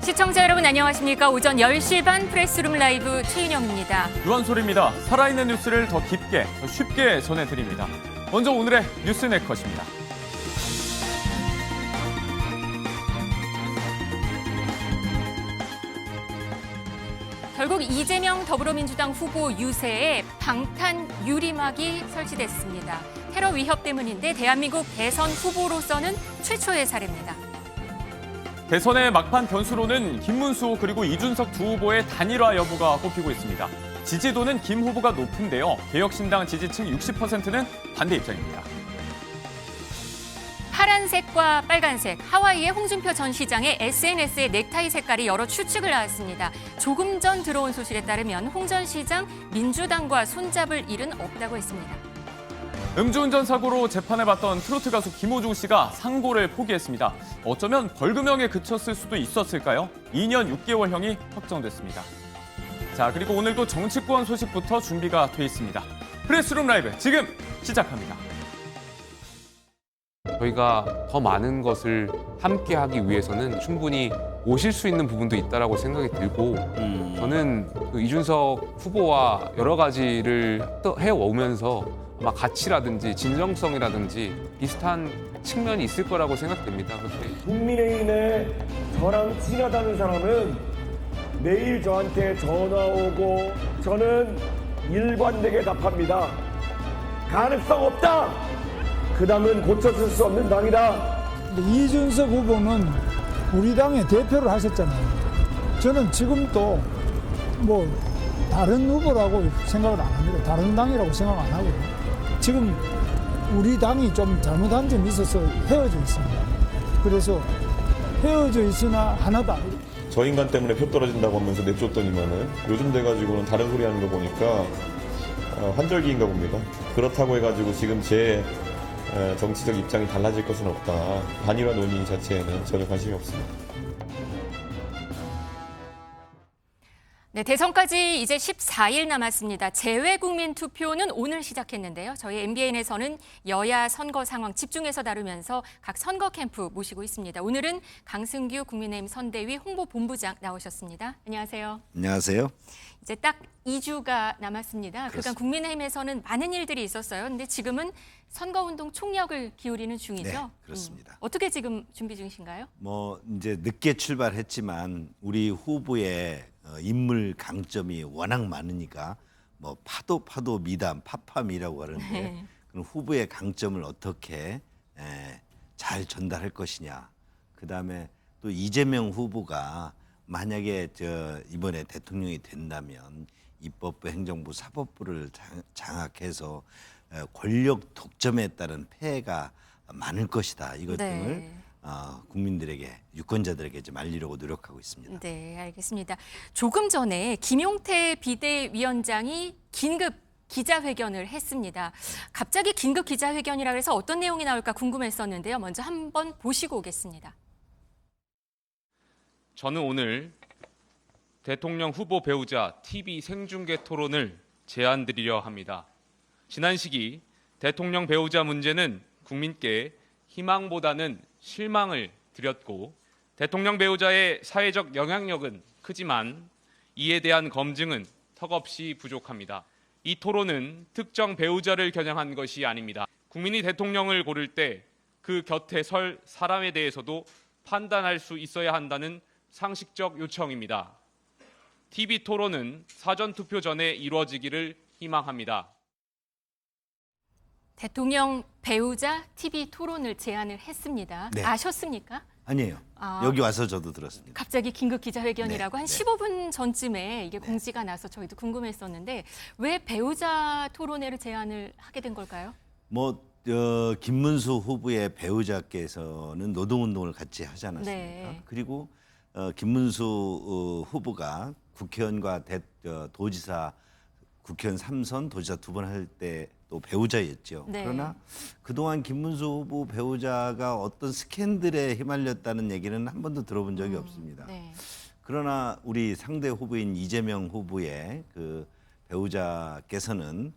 시청자 여러분 안녕하십니까? 오전 10시 반 프레스룸 라이브 최윤영입니다. 유한솔입니다. 살아있는 뉴스를 더 깊게, 더 쉽게 전해드립니다. 먼저 오늘의 뉴스 네컷입니다. 결국 이재명 더불어민주당 후보 유세에 방탄 유리막이 설치됐습니다. 테러 위협 때문인데 대한민국 대선 후보로서는 최초의 사례입니다. 대선의 막판 변수로는 김문수 그리고 이준석 두 후보의 단일화 여부가 꼽히고 있습니다. 지지도는 김 후보가 높은데요. 개혁신당 지지층 60%는 반대 입장입니다. 파란색과 빨간색, 하와이의 홍준표 전 시장의 SNS의 넥타이 색깔이 여러 추측을 낳았습니다. 조금 전 들어온 소식에 따르면 홍 전 시장 민주당과 손잡을 일은 없다고 했습니다. 음주운전 사고로 재판을 받던 트로트 가수 김호중 씨가 상고를 포기했습니다. 어쩌면 벌금형에 그쳤을 수도 있었을까요? 2년 6개월형이 확정됐습니다. 자, 그리고 오늘도 정치권 소식부터 준비가 돼 있습니다. 프레스룸 라이브 지금 시작합니다. 저희가 더 많은 것을 함께 하기 위해서는 충분히 오실 수 있는 부분도 있다라고 생각이 들고 저는 그 이준석 후보와 여러 가지를 해오면서 아마 가치라든지 진정성이라든지 비슷한 측면이 있을 거라고 생각됩니다. 그렇게 국민의힘에 저랑 친하다는 사람은 매일 저한테 전화 오고 저는 일관되게 답합니다. 가능성 없다. 그 당은 고쳐줄 수 없는 당이다. 이준석 후보는 우리 당의 대표를 하셨잖아요. 저는 지금도 뭐 다른 후보라고 생각을 안 합니다. 다른 당이라고 생각 안 하고요. 지금 우리 당이 좀 잘못한 점이 있어서 헤어져 있습니다. 그래서 헤어져 있으나 하나다. 저 인간 때문에 표 떨어진다고 하면서 내쫓더니만은 요즘 돼가지고는 다른 소리 하는 거 보니까 환절기인가 봅니다. 그렇다고 해가지고 지금 제 정치적 입장이 달라질 것은 없다. 단일화 논의 자체에는 전혀 관심이 없습니다. 네, 대선까지 이제 14일 남았습니다. 재외국민 투표는 오늘 시작했는데요. 저희 MBN에서는 여야 선거 상황 집중해서 다루면서 각 선거 캠프 모시고 있습니다. 오늘은 강승규 국민의힘 선대위 홍보본부장 나오셨습니다. 안녕하세요. 안녕하세요. 이제 딱 2주가 남았습니다. 그렇습니다. 그간 국민의힘에서는 많은 일들이 있었어요. 근데 지금은 선거운동 총력을 기울이는 중이죠. 네, 그렇습니다. 어떻게 지금 준비 중이신가요? 뭐 이제 늦게 출발했지만 우리 후보의 인물 강점이 워낙 많으니까 뭐 파도 미담 파파미라고 하는데 네. 그런 후보의 강점을 어떻게 잘 전달할 것이냐. 그다음에 또 이재명 후보가 만약에 이번에 대통령이 된다면 입법부, 행정부, 사법부를 장악해서 권력 독점에 따른 폐해가 많을 것이다. 이것 등을 네. 국민들에게, 유권자들에게 좀 알리려고 노력하고 있습니다. 네, 알겠습니다. 조금 전에 김용태 비대위원장이 긴급 기자회견을 했습니다. 갑자기 긴급 기자회견이라 그래서 어떤 내용이 나올까 궁금했었는데요. 먼저 한번 보시고 오겠습니다. 저는 오늘 대통령 후보 배우자 TV 생중계 토론을 제안드리려 합니다. 지난 시기 대통령 배우자 문제는 국민께 희망보다는 실망을 드렸고 대통령 배우자의 사회적 영향력은 크지만 이에 대한 검증은 턱없이 부족합니다. 이 토론은 특정 배우자를 겨냥한 것이 아닙니다. 국민이 대통령을 고를 때 그 곁에 설 사람에 대해서도 판단할 수 있어야 한다는 상식적 요청입니다. TV 토론은 사전투표 전에 이루어지기를 희망합니다. 대통령 배우자 TV 토론을 제안을 했습니다. 네. 아셨습니까? 아니에요. 아. 여기 와서 저도 들었습니다. 갑자기 긴급 기자회견이라고 네, 한 네. 15분 전쯤에 이게 공지가 나서 저희도 궁금했었는데 왜 배우자 토론회를 제안을 하게 된 걸까요? 뭐 김문수 후보의 배우자께서는 노동운동을 같이 하지 않았습니까? 네. 그리고 김문수 후보가 국회의원과 도지사 국회의원 3선 도지사 2번 할 때 또 배우자였죠. 네. 그러나 그동안 김문수 후보 배우자가 어떤 스캔들에 휘말렸다는 얘기는 한 번도 들어본 적이 없습니다. 네. 그러나 우리 상대 후보인 이재명 후보의 그 배우자께서는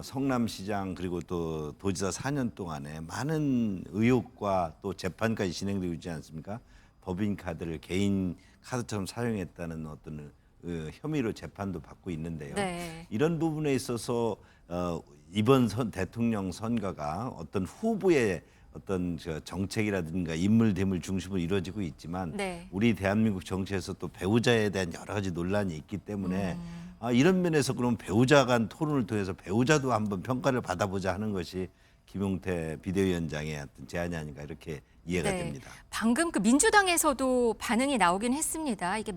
성남시장 그리고 또 도지사 4년 동안에 많은 의혹과 또 재판까지 진행되고 있지 않습니까? 법인카드를 개인 카드처럼 사용했다는 어떤 혐의로 재판도 받고 있는데요. 네. 이런 부분에 있어서 이번 대통령 선거가 어떤 후보의 어떤 정책이라든가 인물 대물 중심으로 이루어지고 있지만 네. 우리 대한민국 정치에서 또 배우자에 대한 여러 가지 논란이 있기 때문에 이런 면에서 그럼 배우자 간 토론을 통해서 배우자도 한번 평가를 받아보자 하는 것이 김용태 비대위원장의 어떤 제안이 아닌가 이렇게 이해가 네. 됩니다. 방금 그 민주당에서도 반응이 나오긴 했습니다. 이게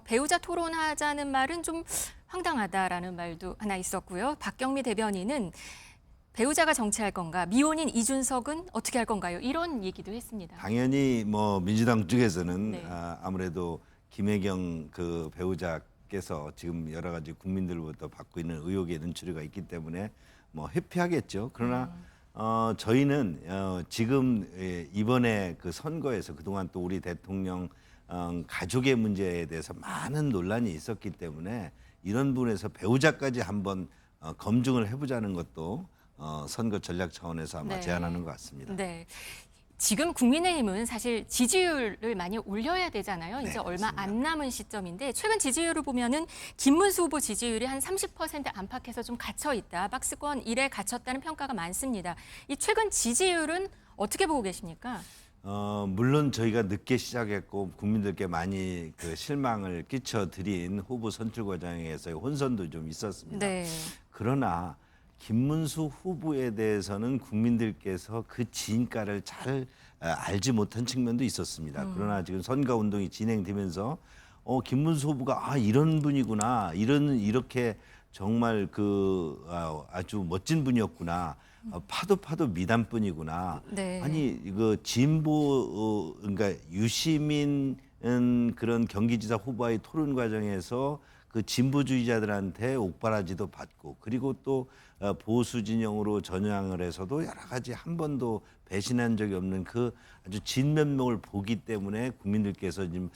배우자 토론하자는 말은 좀 황당하다라는 말도 하나 있었고요. 박경미 대변인은 배우자가 정치할 건가, 미혼인 이준석은 어떻게 할 건가요? 이런 얘기도 했습니다. 당연히 뭐 민주당 쪽에서는 네. 아무래도 김혜경 그 배우자께서 지금 여러 가지 국민들로부터 받고 있는 의혹의 눈초리가 있기 때문에 뭐 회피하겠죠. 그러나 저희는 지금 이번에 그 선거에서 그동안 또 우리 대통령 가족의 문제에 대해서 많은 논란이 있었기 때문에 이런 부분에서 배우자까지 한번 검증을 해보자는 것도 선거 전략 차원에서 아마 네. 제안하는 것 같습니다. 네. 지금 국민의힘은 사실 지지율을 많이 올려야 되잖아요. 이제 네, 얼마 그렇습니다. 안 남은 시점인데 최근 지지율을 보면은 김문수 후보 지지율이 한 30% 안팎에서 좀 갇혀 있다. 박스권 1에 갇혔다는 평가가 많습니다. 이 최근 지지율은 어떻게 보고 계십니까? 물론 저희가 늦게 시작했고 국민들께 많이 그 실망을 끼쳐드린 후보 선출 과정에서의 혼선도 좀 있었습니다. 네. 그러나 김문수 후보에 대해서는 국민들께서 그 진가를 잘 알지 못한 측면도 있었습니다. 그러나 지금 선거 운동이 진행되면서 김문수 후보가 이런 분이구나, 이렇게 정말 그 아주 멋진 분이었구나. 파도 미담뿐이구나. 네. 아니 이거 진보 그러니까 유시민 그런 경기지사 후보와의 토론 과정에서 그 진보주의자들한테 옥바라지도 받고 그리고 또 보수 진영으로 전향을 해서도 여러 가지 한 번도 배신한 적이 없는 그 아주 진면목을 보기 때문에 국민들께서 지금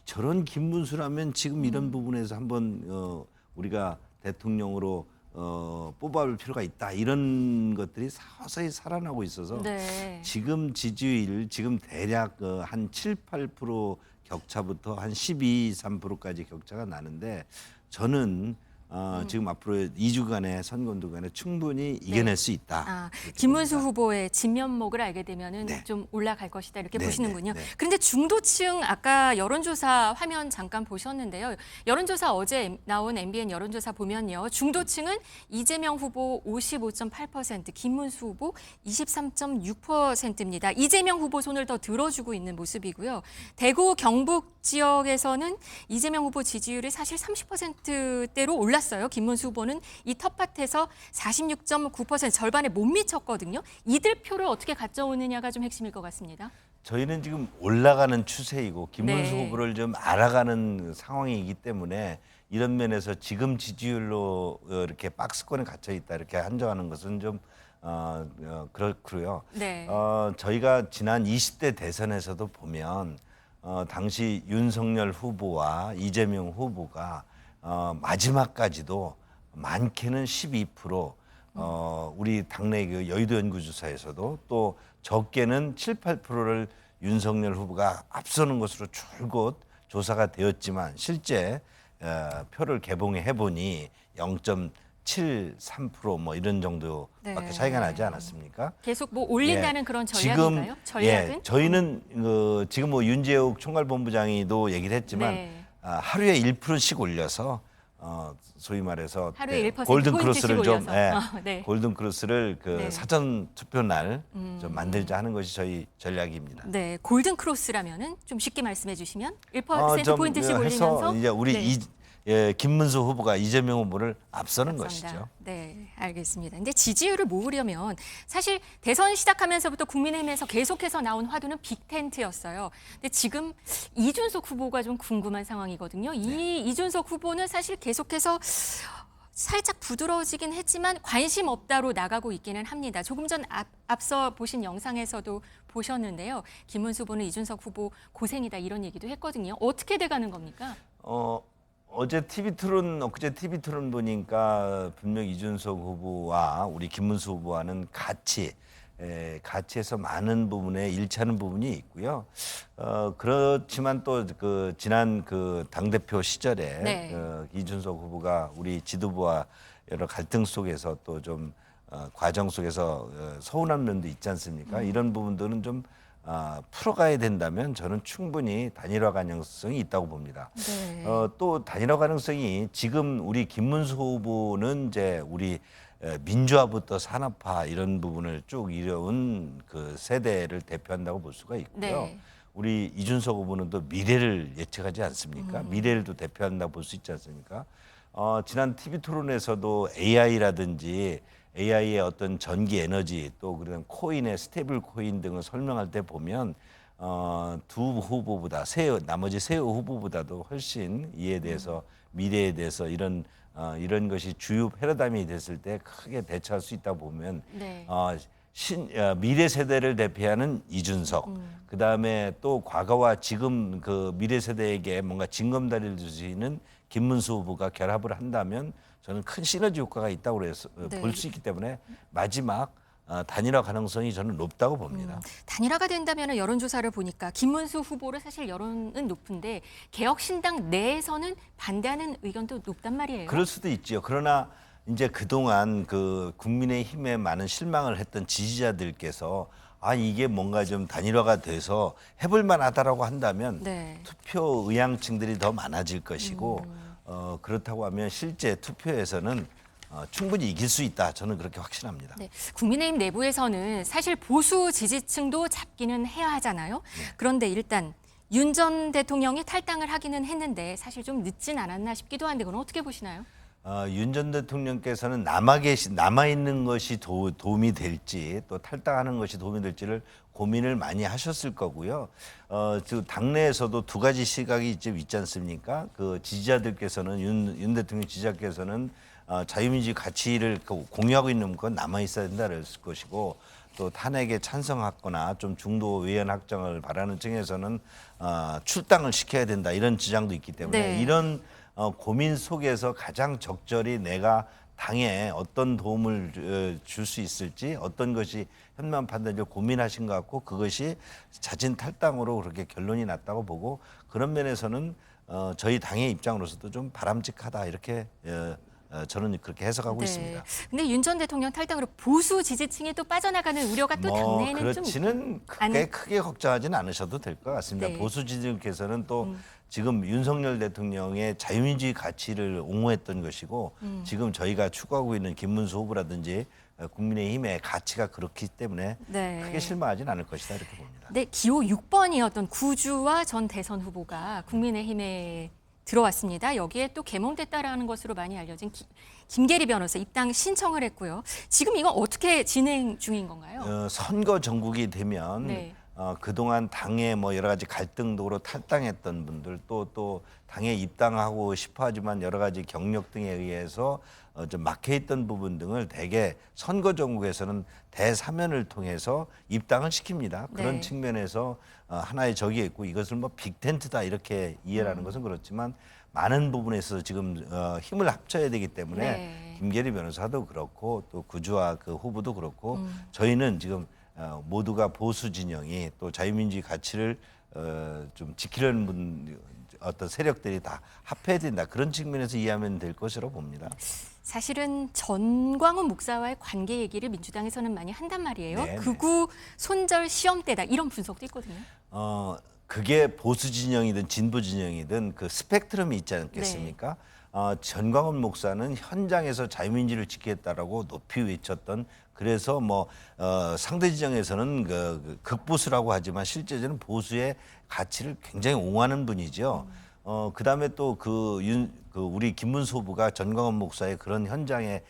저런 김문수라면 지금 이런 부분에서 한번 우리가 대통령으로 뽑아볼 필요가 있다 이런 것들이 서서히 살아나고 있어서 네. 지금 지지율 지금 대략 한 7, 8% 격차부터 한 12, 3%까지 격차가 나는데 저는 지금 앞으로 2주간의 선거 운동간에 충분히 이겨낼 수 있다. 김문수 후보의 진면목을 알게 되면은 네. 좀 올라갈 것이다 이렇게 네, 보시는군요. 네, 네. 그런데 중도층 아까 여론조사 화면 잠깐 보셨는데요. 여론조사 어제 나온 MBN 여론조사 보면요. 중도층은 이재명 후보 55.8%, 김문수 후보 23.6%입니다. 이재명 후보 손을 더 들어주고 있는 모습이고요. 대구 경북 지역에서는 이재명 후보 지지율이 사실 30%대로 올랐어요. 김문수 후보는 이 텃밭에서 46.9% 절반에 못 미쳤거든요. 이들 표를 어떻게 가져오느냐가 좀 핵심일 것 같습니다. 저희는 지금 올라가는 추세이고 김문수 네. 후보를 좀 알아가는 상황이기 때문에 이런 면에서 지금 지지율로 이렇게 박스권에 갇혀 있다 이렇게 한정하는 것은 좀 그렇고요. 네. 저희가 지난 20대 대선에서도 보면 당시 윤석열 후보와 이재명 후보가 마지막까지도 많게는 12%, 우리 당내 그 여의도 연구조사에서도 또 적게는 7, 8%를 윤석열 후보가 앞서는 것으로 줄곧 조사가 되었지만 실제 표를 개봉해 보니 0.73% 뭐 이런 정도밖에 네. 차이가 나지 않았습니까? 계속 뭐 올린다는 예, 그런 전략인가요? 전략은? 저희는 지금 뭐 윤재욱 총괄본부장이도 얘기를 했지만 네. 하루에 1%씩 올려서 소위 말해서 하루에 1% 골든 포인트씩 크로스를 좀 올려서. 네. 골든 크로스를 그 네. 사전 투표 날 좀 만들자 하는 것이 저희 전략입니다. 네, 골든 크로스라면은 좀 쉽게 말씀해 주시면 1% 포인트씩 올리면서 해서 이제 우리 네. 김문수 후보가 이재명 후보를 앞서는 감사합니다. 것이죠. 네, 알겠습니다. 근데 지지율을 모으려면 사실 대선 시작하면서부터 국민의힘에서 계속해서 나온 화두는 빅텐트였어요. 근데 지금 이준석 후보가 좀 궁금한 상황이거든요. 이 이준석 후보는 사실 계속해서 살짝 부드러워지긴 했지만 관심 없다로 나가고 있기는 합니다. 조금 전 앞서 보신 영상에서도 보셨는데요. 김문수 후보는 이준석 후보 고생이다 이런 얘기도 했거든요. 어떻게 돼가는 겁니까? 어제 엊그제 TV 토론 보니까 분명 이준석 후보와 우리 김문수 후보와는 같이 가치에서 많은 부분에 일치하는 부분이 있고요. 그렇지만 또 그 지난 그 당대표 시절에 네. 이준석 후보가 우리 지도부와 여러 갈등 속에서 또 좀 과정 속에서 서운한 면도 있지 않습니까? 이런 부분들은 좀 풀어가야 된다면 저는 충분히 단일화 가능성이 있다고 봅니다. 네. 또 단일화 가능성이 지금 우리 김문수 후보는 이제 우리 민주화부터 산업화 이런 부분을 쭉 이뤄온 그 세대를 대표한다고 볼 수가 있고요. 네. 우리 이준석 후보는 또 미래를 예측하지 않습니까? 미래를 또 대표한다고 볼 수 있지 않습니까? 지난 TV 토론에서도 AI라든지 AI의 어떤 전기 에너지 또 그런 코인의 스테이블 코인 등을 설명할 때 보면 두 후보보다 나머지 세 후보보다도 훨씬 이에 대해서 미래에 대해서 이런 것이 주요 패러다임이 됐을 때 크게 대처할 수 있다 보면 네. 미래 세대를 대표하는 이준석, 그 다음에 또 과거와 지금 그 미래 세대에게 뭔가 징검다리를 줄 수 있는 김문수 후보가 결합을 한다면 저는 큰 시너지 효과가 있다고 그래서 네. 볼 수 있기 때문에 마지막 단일화 가능성이 저는 높다고 봅니다. 단일화가 된다면 여론조사를 보니까 김문수 후보를 사실 여론은 높은데 개혁신당 내에서는 반대하는 의견도 높단 말이에요. 그럴 수도 있죠. 그러나 이제 그동안 그 국민의힘에 많은 실망을 했던 지지자들께서 이게 뭔가 좀 단일화가 돼서 해볼 만하다라고 한다면 네. 투표 의향층들이 더 많아질 것이고 그렇다고 하면 실제 투표에서는 충분히 이길 수 있다. 저는 그렇게 확신합니다. 네, 국민의힘 내부에서는 사실 보수 지지층도 잡기는 해야 하잖아요. 그런데 일단 윤 전 대통령이 탈당을 하기는 했는데 사실 좀 늦진 않았나 싶기도 한데 그건 어떻게 보시나요? 윤 전 대통령께서는 남아 있는 것이 도움이 될지 또 탈당하는 것이 도움이 될지를 고민을 많이 하셨을 거고요. 당내에서도 두 가지 시각이 있지 않습니까? 그 지지자들께서는 윤 대통령 지지자께서는 자유민주주의 가치를 공유하고 있는 건 남아 있어야 된다 그랬을 것이고 또 탄핵에 찬성하거나 좀 중도 외연 확장을 바라는 층에서는 출당을 시켜야 된다 이런 주장도 있기 때문에 네. 이런 고민 속에서 가장 적절히 내가 당에 어떤 도움을 줄 수 있을지 어떤 것이 현명 판단적으로 고민하신 것 같고 그것이 자진 탈당으로 그렇게 결론이 났다고 보고 그런 면에서는 저희 당의 입장으로서도 좀 바람직하다 이렇게 저는 그렇게 해석하고 있습니다. 근데 윤 전 대통령 탈당으로 보수 지지층이 또 빠져나가는 우려가 또 당내에는 좀 그렇지는 크게 걱정하지는 않으셔도 될 것 같습니다. 네. 보수 지지층께서는 또 지금 윤석열 대통령의 자유민주주의 가치를 옹호했던 것이고 지금 저희가 추구하고 있는 김문수 후보라든지 국민의힘의 가치가 그렇기 때문에 네. 크게 실망하지는 않을 것이다 이렇게 봅니다. 네, 기호 6번이었던 구주와 전 대선 후보가 국민의힘에 들어왔습니다. 여기에 또 개몽됐다라는 것으로 많이 알려진 김계리 변호사 입당 신청을 했고요. 지금 이건 어떻게 진행 중인 건가요? 선거 전국이 되면 네. 그동안 당의 뭐 여러 가지 갈등도로 탈당했던 분들 또 당에 입당하고 싶어하지만 여러 가지 경력 등에 의해서 좀 막혀있던 부분 등을 대개 선거 전국에서는 대사면을 통해서 입당을 시킵니다. 그런 네. 측면에서 하나의 적이 있고 이것을 뭐 빅텐트다 이렇게 이해하는 것은 그렇지만 많은 부분에 있어서 지금 힘을 합쳐야 되기 때문에 네. 김계리 변호사도 그렇고 또 구주와 그 후보도 그렇고 저희는 지금 모두가 보수 진영이 또 자유민주주의 가치를 좀 지키려는 어떤 세력들이 다 합해야 된다. 그런 측면에서 이해하면 될 것으로 봅니다. 사실은 전광훈 목사와의 관계 얘기를 민주당에서는 많이 한단 말이에요. 네, 극우 손절 시험대다 이런 분석도 있거든요. 그게 보수 진영이든 진보 진영이든 그 스펙트럼이 있지 않겠습니까? 전광훈 목사는 현장에서 자유민주를 지키겠다라고 높이 외쳤던 그래서 뭐 상대 진영에서는 그 극보수라고 하지만 실제적으로 보수의 가치를 굉장히 옹호하는 분이죠. 그다음에 또 우리 김문수 후보가 전광훈 목사의 그런 현장에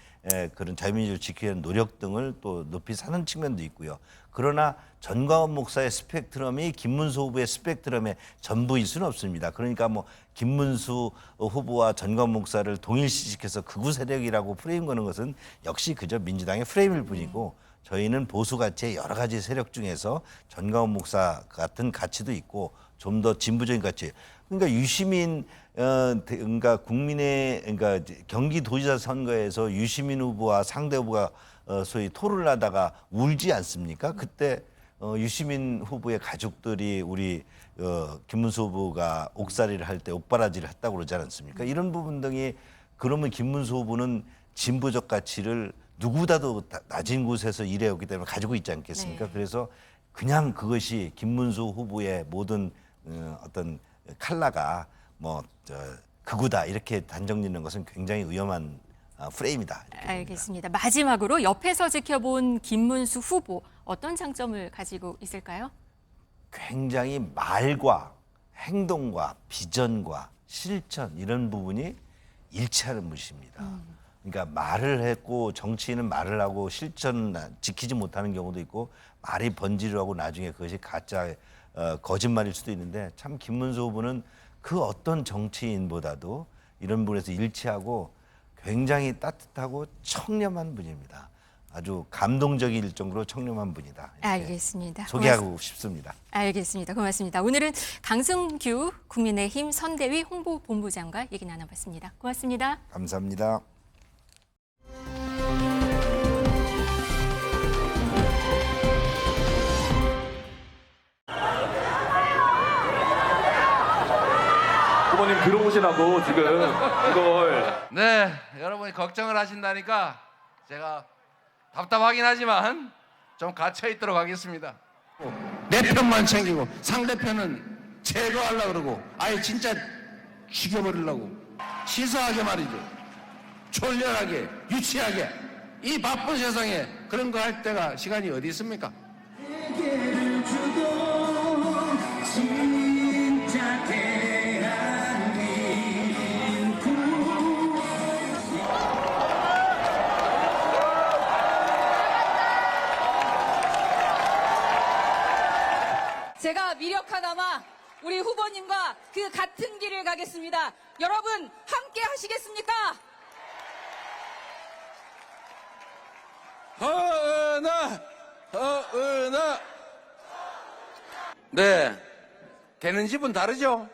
그런 자유민주를 지키기 위한 노력 등을 또 높이 사는 측면도 있고요. 그러나 전광훈 목사의 스펙트럼이 김문수 후보의 스펙트럼의 전부일 수는 없습니다. 그러니까 뭐 김문수 후보와 전광훈 목사를 동일시시켜서 극우 세력이라고 프레임 거는 것은 역시 그저 민주당의 프레임일 뿐이고 저희는 보수 가치의 여러 가지 세력 중에서 전광훈 목사 같은 가치도 있고 좀 더 진보적인 가치. 그러니까 유시민 그러니까 경기도지사 선거에서 유시민 후보와 상대 후보가 소위 토론을 하다가 울지 않습니까? 그때 유시민 후보의 가족들이 우리 김문수 후보가 옥살이를 할 때 옥바라지를 했다고 그러지 않습니까? 이런 부분 등이 그러면 김문수 후보는 진보적 가치를 누구보다도 낮은 곳에서 일해왔기 때문에 가지고 있지 않겠습니까? 네. 그래서 그냥 그것이 김문수 후보의 모든 어떤 칼라가 극우다 이렇게 단정짓는 것은 굉장히 위험한 프레임이다. 이렇게 봅니다. 알겠습니다. 마지막으로 옆에서 지켜본 김문수 후보 어떤 장점을 가지고 있을까요? 굉장히 말과 행동과 비전과 실천 이런 부분이 일치하는 분이십니다. 그러니까 말을 했고 정치인은 말을 하고 실천 지키지 못하는 경우도 있고 말이 번지르 하고 나중에 그것이 가짜 거짓말일 수도 있는데 참 김문수 후보는 그 어떤 정치인보다도 이런 부분에서 일치하고 굉장히 따뜻하고 청렴한 분입니다. 아주 감동적일 정도로 청렴한 분이다. 이렇게 알겠습니다. 소개하고 싶습니다. 알겠습니다. 고맙습니다. 오늘은 강승규 국민의힘 선대위 홍보본부장과 얘기 나눠봤습니다. 고맙습니다. 감사합니다. 후보님 들어오시라고 지금 이걸 네, 여러분이 걱정을 하신다니까 제가 답답하긴 하지만 좀 갇혀 있도록 하겠습니다. 내 편만 챙기고 상대편은 제거하려고 그러고 아예 진짜 죽여버리려고 치사하게 말이죠. 졸렬하게 유치하게 이 바쁜 세상에 그런 거 할 때가 시간이 어디 있습니까? 제가 미력 하나마 우리 후보님과 그 같은 길을 가겠습니다. 여러분 함께 하시겠습니까? 허은아 네, 되는 집은 다르죠?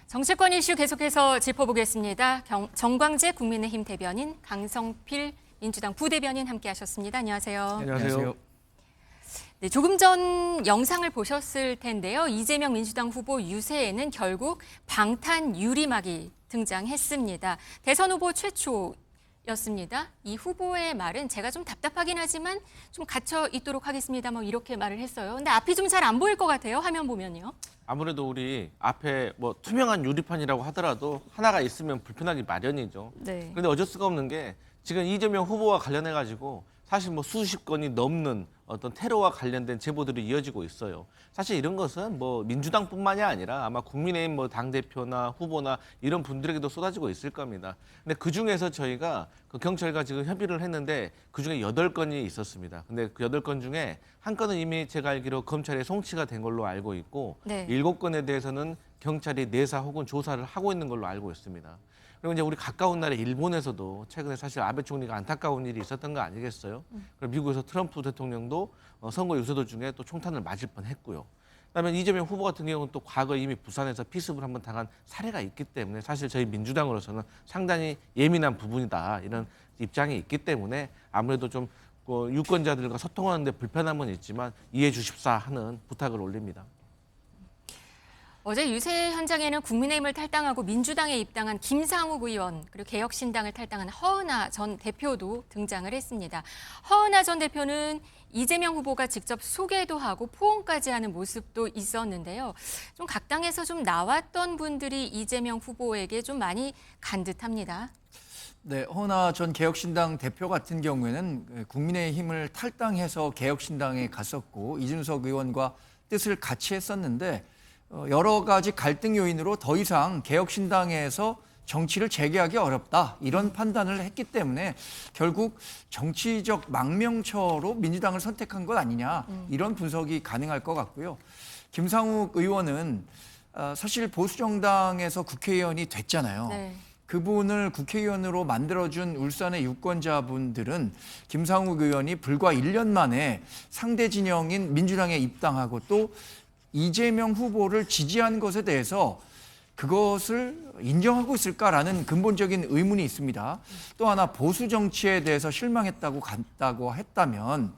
정치권 이슈 계속해서 짚어보겠습니다. 정광재 국민의힘 대변인, 강성필 민주당 부대변인 함께하셨습니다. 안녕하세요. 안녕하세요. 네, 조금 전 영상을 보셨을 텐데요. 이재명 민주당 후보 유세에는 결국 방탄 유리막이 등장했습니다. 대선 후보 최초였습니다. 이 후보의 말은 제가 좀 답답하긴 하지만 좀 갇혀 있도록 하겠습니다. 뭐 이렇게 말을 했어요. 근데 앞이 좀 잘 안 보일 것 같아요. 화면 보면요. 아무래도 우리 앞에 뭐 투명한 유리판이라고 하더라도 하나가 있으면 불편하기 마련이죠. 네. 그런데 어쩔 수가 없는 게 지금 이재명 후보와 관련해 가지고 사실 뭐 수십 건이 넘는 어떤 테러와 관련된 제보들이 이어지고 있어요. 사실 이런 것은 뭐 민주당뿐만이 아니라 아마 국민의힘 뭐 당대표나 후보나 이런 분들에게도 쏟아지고 있을 겁니다. 근데 그 중에서 저희가 그 경찰과 지금 협의를 했는데 그 중에 8건이 있었습니다. 근데 그 8건 중에 한 건은 이미 제가 알기로 검찰에 송치가 된 걸로 알고 있고 네. 7건에 대해서는 경찰이 내사 혹은 조사를 하고 있는 걸로 알고 있습니다. 그리고 이제 우리 가까운 나라 일본에서도 최근에 사실 아베 총리가 안타까운 일이 있었던 거 아니겠어요? 그리고 미국에서 트럼프 대통령도 선거 유세 도중에 또 총탄을 맞을 뻔했고요. 그다음에 이재명 후보 같은 경우는 또 과거 이미 부산에서 피습을 한번 당한 사례가 있기 때문에 사실 저희 민주당으로서는 상당히 예민한 부분이다 이런 입장이 있기 때문에 아무래도 좀 유권자들과 소통하는 데 불편함은 있지만 이해해 주십사 하는 부탁을 올립니다. 어제 유세 현장에는 국민의힘을 탈당하고 민주당에 입당한 김상욱 의원 그리고 개혁신당을 탈당한 허은하 전 대표도 등장을 했습니다. 허은하 전 대표는 이재명 후보가 직접 소개도 하고 포옹까지 하는 모습도 있었는데요. 좀 각 당에서 좀 나왔던 분들이 이재명 후보에게 좀 많이 간 듯합니다. 네, 허은하 전 개혁신당 대표 같은 경우에는 국민의힘을 탈당해서 개혁신당에 갔었고 이준석 의원과 뜻을 같이 했었는데 여러 가지 갈등 요인으로 더 이상 개혁신당에서 정치를 재개하기 어렵다 이런 판단을 했기 때문에 결국 정치적 망명처로 민주당을 선택한 것 아니냐 이런 분석이 가능할 것 같고요. 김상욱 의원은 사실 보수정당에서 국회의원이 됐잖아요. 네. 그분을 국회의원으로 만들어준 울산의 유권자분들은 김상욱 의원이 불과 1년 만에 상대 진영인 민주당에 입당하고 또 이재명 후보를 지지한 것에 대해서 그것을 인정하고 있을까라는 근본적인 의문이 있습니다. 또 하나 보수 정치에 대해서 실망했다고 간다고 했다면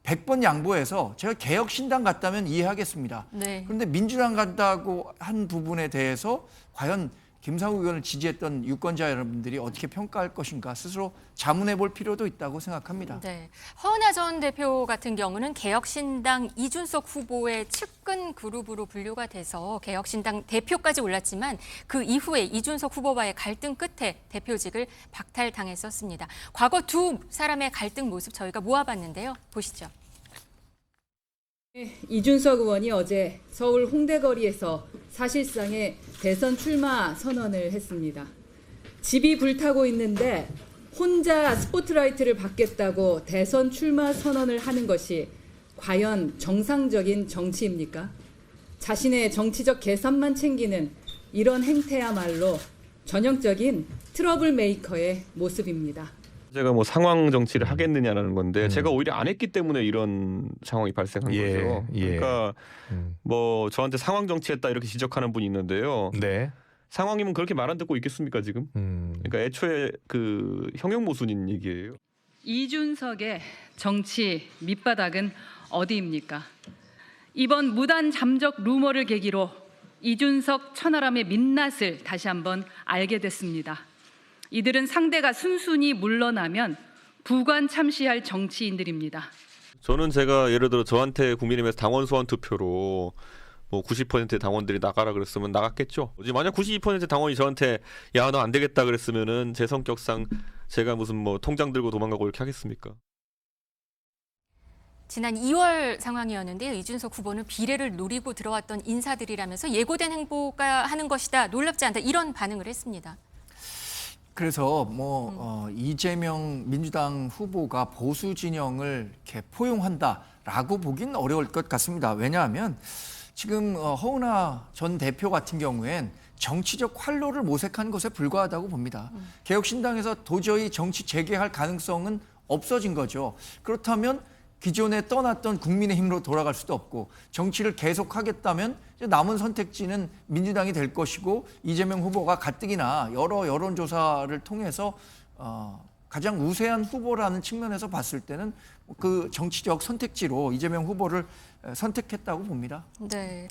100번 양보해서 제가 개혁신당 같다면 이해하겠습니다. 네. 그런데 민주당 간다고 한 부분에 대해서 과연 김상욱 의원을 지지했던 유권자 여러분들이 어떻게 평가할 것인가 스스로 자문해 볼 필요도 있다고 생각합니다. 네. 허은하 전 대표 같은 경우는 개혁신당 이준석 후보의 측근 그룹으로 분류가 돼서 개혁신당 대표까지 올랐지만 그 이후에 이준석 후보와의 갈등 끝에 대표직을 박탈당했었습니다. 과거 두 사람의 갈등 모습 저희가 모아봤는데요. 보시죠. 이준석 의원이 어제 서울 홍대거리에서 사실상의 대선 출마 선언을 했습니다. 집이 불타고 있는데 혼자 스포트라이트를 받겠다고 대선 출마 선언을 하는 것이 과연 정상적인 정치입니까? 자신의 정치적 계산만 챙기는 이런 행태야말로 전형적인 트러블 메이커의 모습입니다. 제가 뭐 상황 정치를 하겠느냐라는 건데 제가 오히려 안 했기 때문에 이런 상황이 발생한 거죠. 그러니까 뭐 저한테 상황 정치했다 이렇게 지적하는 분이 있는데요. 네. 상황이면 그렇게 말 안 듣고 있겠습니까 지금? 그러니까 애초에 그 형용 모순인 얘기예요. 이준석의 정치 밑바닥은 어디입니까? 이번 무단 잠적 루머를 계기로 이준석 천하람의 민낯을 다시 한번 알게 됐습니다. 이들은 상대가 순순히 물러나면 부관 참시할 정치인들입니다. 저는 제가 예를 들어 저한테 국민의힘에서 당원 소환 투표로 뭐 90%의 당원들이 나가라 그랬으면 나갔겠죠. 만약 92% 당원이 저한테 야, 너 안 되겠다 그랬으면은 제 성격상 제가 무슨 뭐 통장 들고 도망가고 이렇게 하겠습니까? 지난 2월 상황이었는데요. 이준석 후보는 비례를 노리고 들어왔던 인사들이라면서 예고된 행보가 하는 것이다. 놀랍지 않다. 이런 반응을 했습니다. 그래서 이재명 민주당 후보가 보수 진영을 이렇게 포용한다라고 보긴 어려울 것 같습니다. 왜냐하면 지금 허은하 전 대표 같은 경우엔 정치적 활로를 모색한 것에 불과하다고 봅니다. 개혁신당에서 도저히 정치 재개할 가능성은 없어진 거죠. 그렇다면 기존에 떠났던 국민의힘으로 돌아갈 수도 없고 정치를 계속하겠다면 이제 남은 선택지는 민주당이 될 것이고 이재명 후보가 가뜩이나 여러 여론조사를 통해서 가장 우세한 후보라는 측면에서 봤을 때는 그 정치적 선택지로 이재명 후보를 선택했다고 봅니다. 네.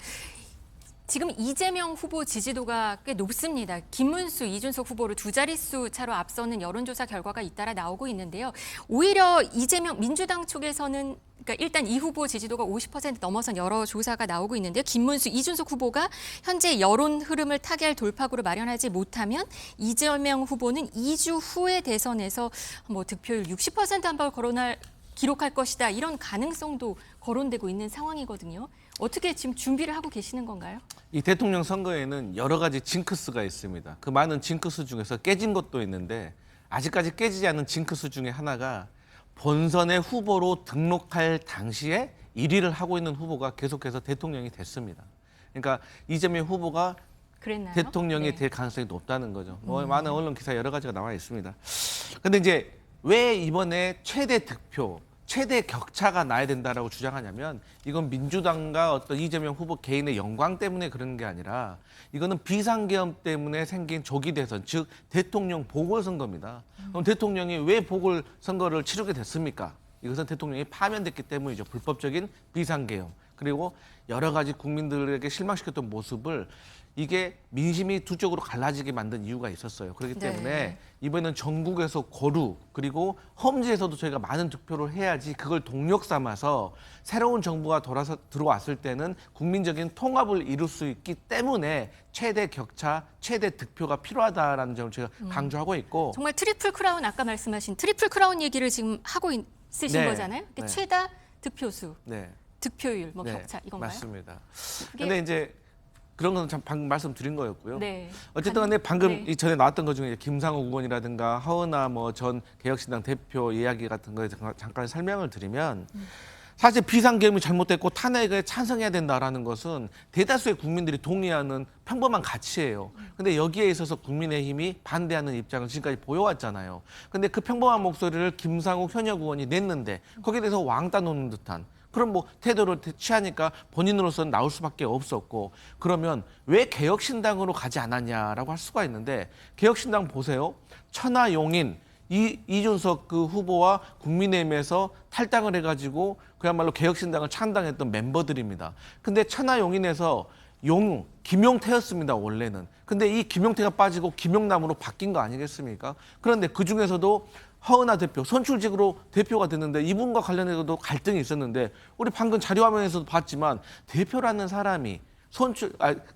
지금 이재명 후보 지지도가 꽤 높습니다. 김문수, 이준석 후보를 두 자릿수 차로 앞서는 여론조사 결과가 잇따라 나오고 있는데요. 오히려 이재명 민주당 쪽에서는 그러니까 일단 이 후보 지지도가 50% 넘어선 여러 조사가 나오고 있는데요. 김문수, 이준석 후보가 현재 여론 흐름을 타개할 돌파구를 마련하지 못하면 이재명 후보는 2주 후의 대선에서 뭐 득표율 60% 한번 기록할 것이다. 이런 가능성도 거론되고 있는 상황이거든요. 어떻게 지금 준비를 하고 계시는 건가요? 이 대통령 선거에는 여러 가지 징크스가 있습니다. 그 많은 징크스 중에서 깨진 것도 있는데 아직까지 깨지지 않은 징크스 중에 하나가 본선의 후보로 등록할 당시에 1위를 하고 있는 후보가 계속해서 대통령이 됐습니다. 그러니까 이재명 후보가 그랬나요? 대통령이 될 가능성이 높다는 거죠. 뭐 많은 언론 기사 여러 가지가 나와 있습니다. 근데 이제 왜 이번에 최대 득표, 최대 격차가 나야 된다라고 주장하냐면 이건 민주당과 어떤 이재명 후보 개인의 영광 때문에 그런 게 아니라 이거는 비상계엄 때문에 생긴 조기 대선, 즉 대통령 보궐선거입니다. 그럼 대통령이 왜 보궐선거를 치르게 됐습니까? 이것은 대통령이 파면됐기 때문이죠. 불법적인 비상계엄. 그리고 여러 가지 국민들에게 실망시켰던 모습을 이게 민심이 두 쪽으로 갈라지게 만든 이유가 있었어요. 그렇기 때문에 이번에는 전국에서 고루 그리고 험지에서도 저희가 많은 득표를 해야지 그걸 동력 삼아서 새로운 정부가 들어왔을 때는 국민적인 통합을 이룰 수 있기 때문에 최대 격차, 최대 득표가 필요하다라는 점을 제가 강조하고 있고 정말 트리플 크라운 아까 말씀하신 트리플 크라운 얘기를 지금 하고 있으신 거잖아요. 최다 득표수, 득표율, 뭐 격차 이건가요? 맞습니다. 근데 이제 그런 건 참 방금 말씀드린 거였고요. 네. 어쨌든 간에 방금 전에 나왔던 것 중에 김상욱 의원이라든가 허은하 뭐 전 개혁신당 대표 이야기 같은 거에 잠깐 설명을 드리면 사실 비상계엄이 잘못됐고 탄핵에 찬성해야 된다라는 것은 대다수의 국민들이 동의하는 평범한 가치예요. 근데 여기에 있어서 국민의힘이 반대하는 입장을 지금까지 보여왔잖아요. 근데 그 평범한 목소리를 김상욱 현역 의원이 냈는데 거기에 대해서 왕따 놓는 듯한 그럼 뭐 태도를 취하니까 본인으로서는 나올 수밖에 없었고, 그러면 왜 개혁신당으로 가지 않았냐라고 할 수가 있는데, 개혁신당 보세요. 천하용인 이준석 그 후보와 국민의힘에서 탈당을 해가지고 그야말로 개혁신당을 창당했던 멤버들입니다. 근데 천하용인에서 김용태였습니다, 원래는. 근데 이 김용태가 빠지고 김용남으로 바뀐 거 아니겠습니까? 그런데 그 중에서도 허은하 대표, 선출직으로 대표가 됐는데 이분과 관련해서도 갈등이 있었는데, 우리 방금 자료화면에서도 봤지만 대표라는 사람이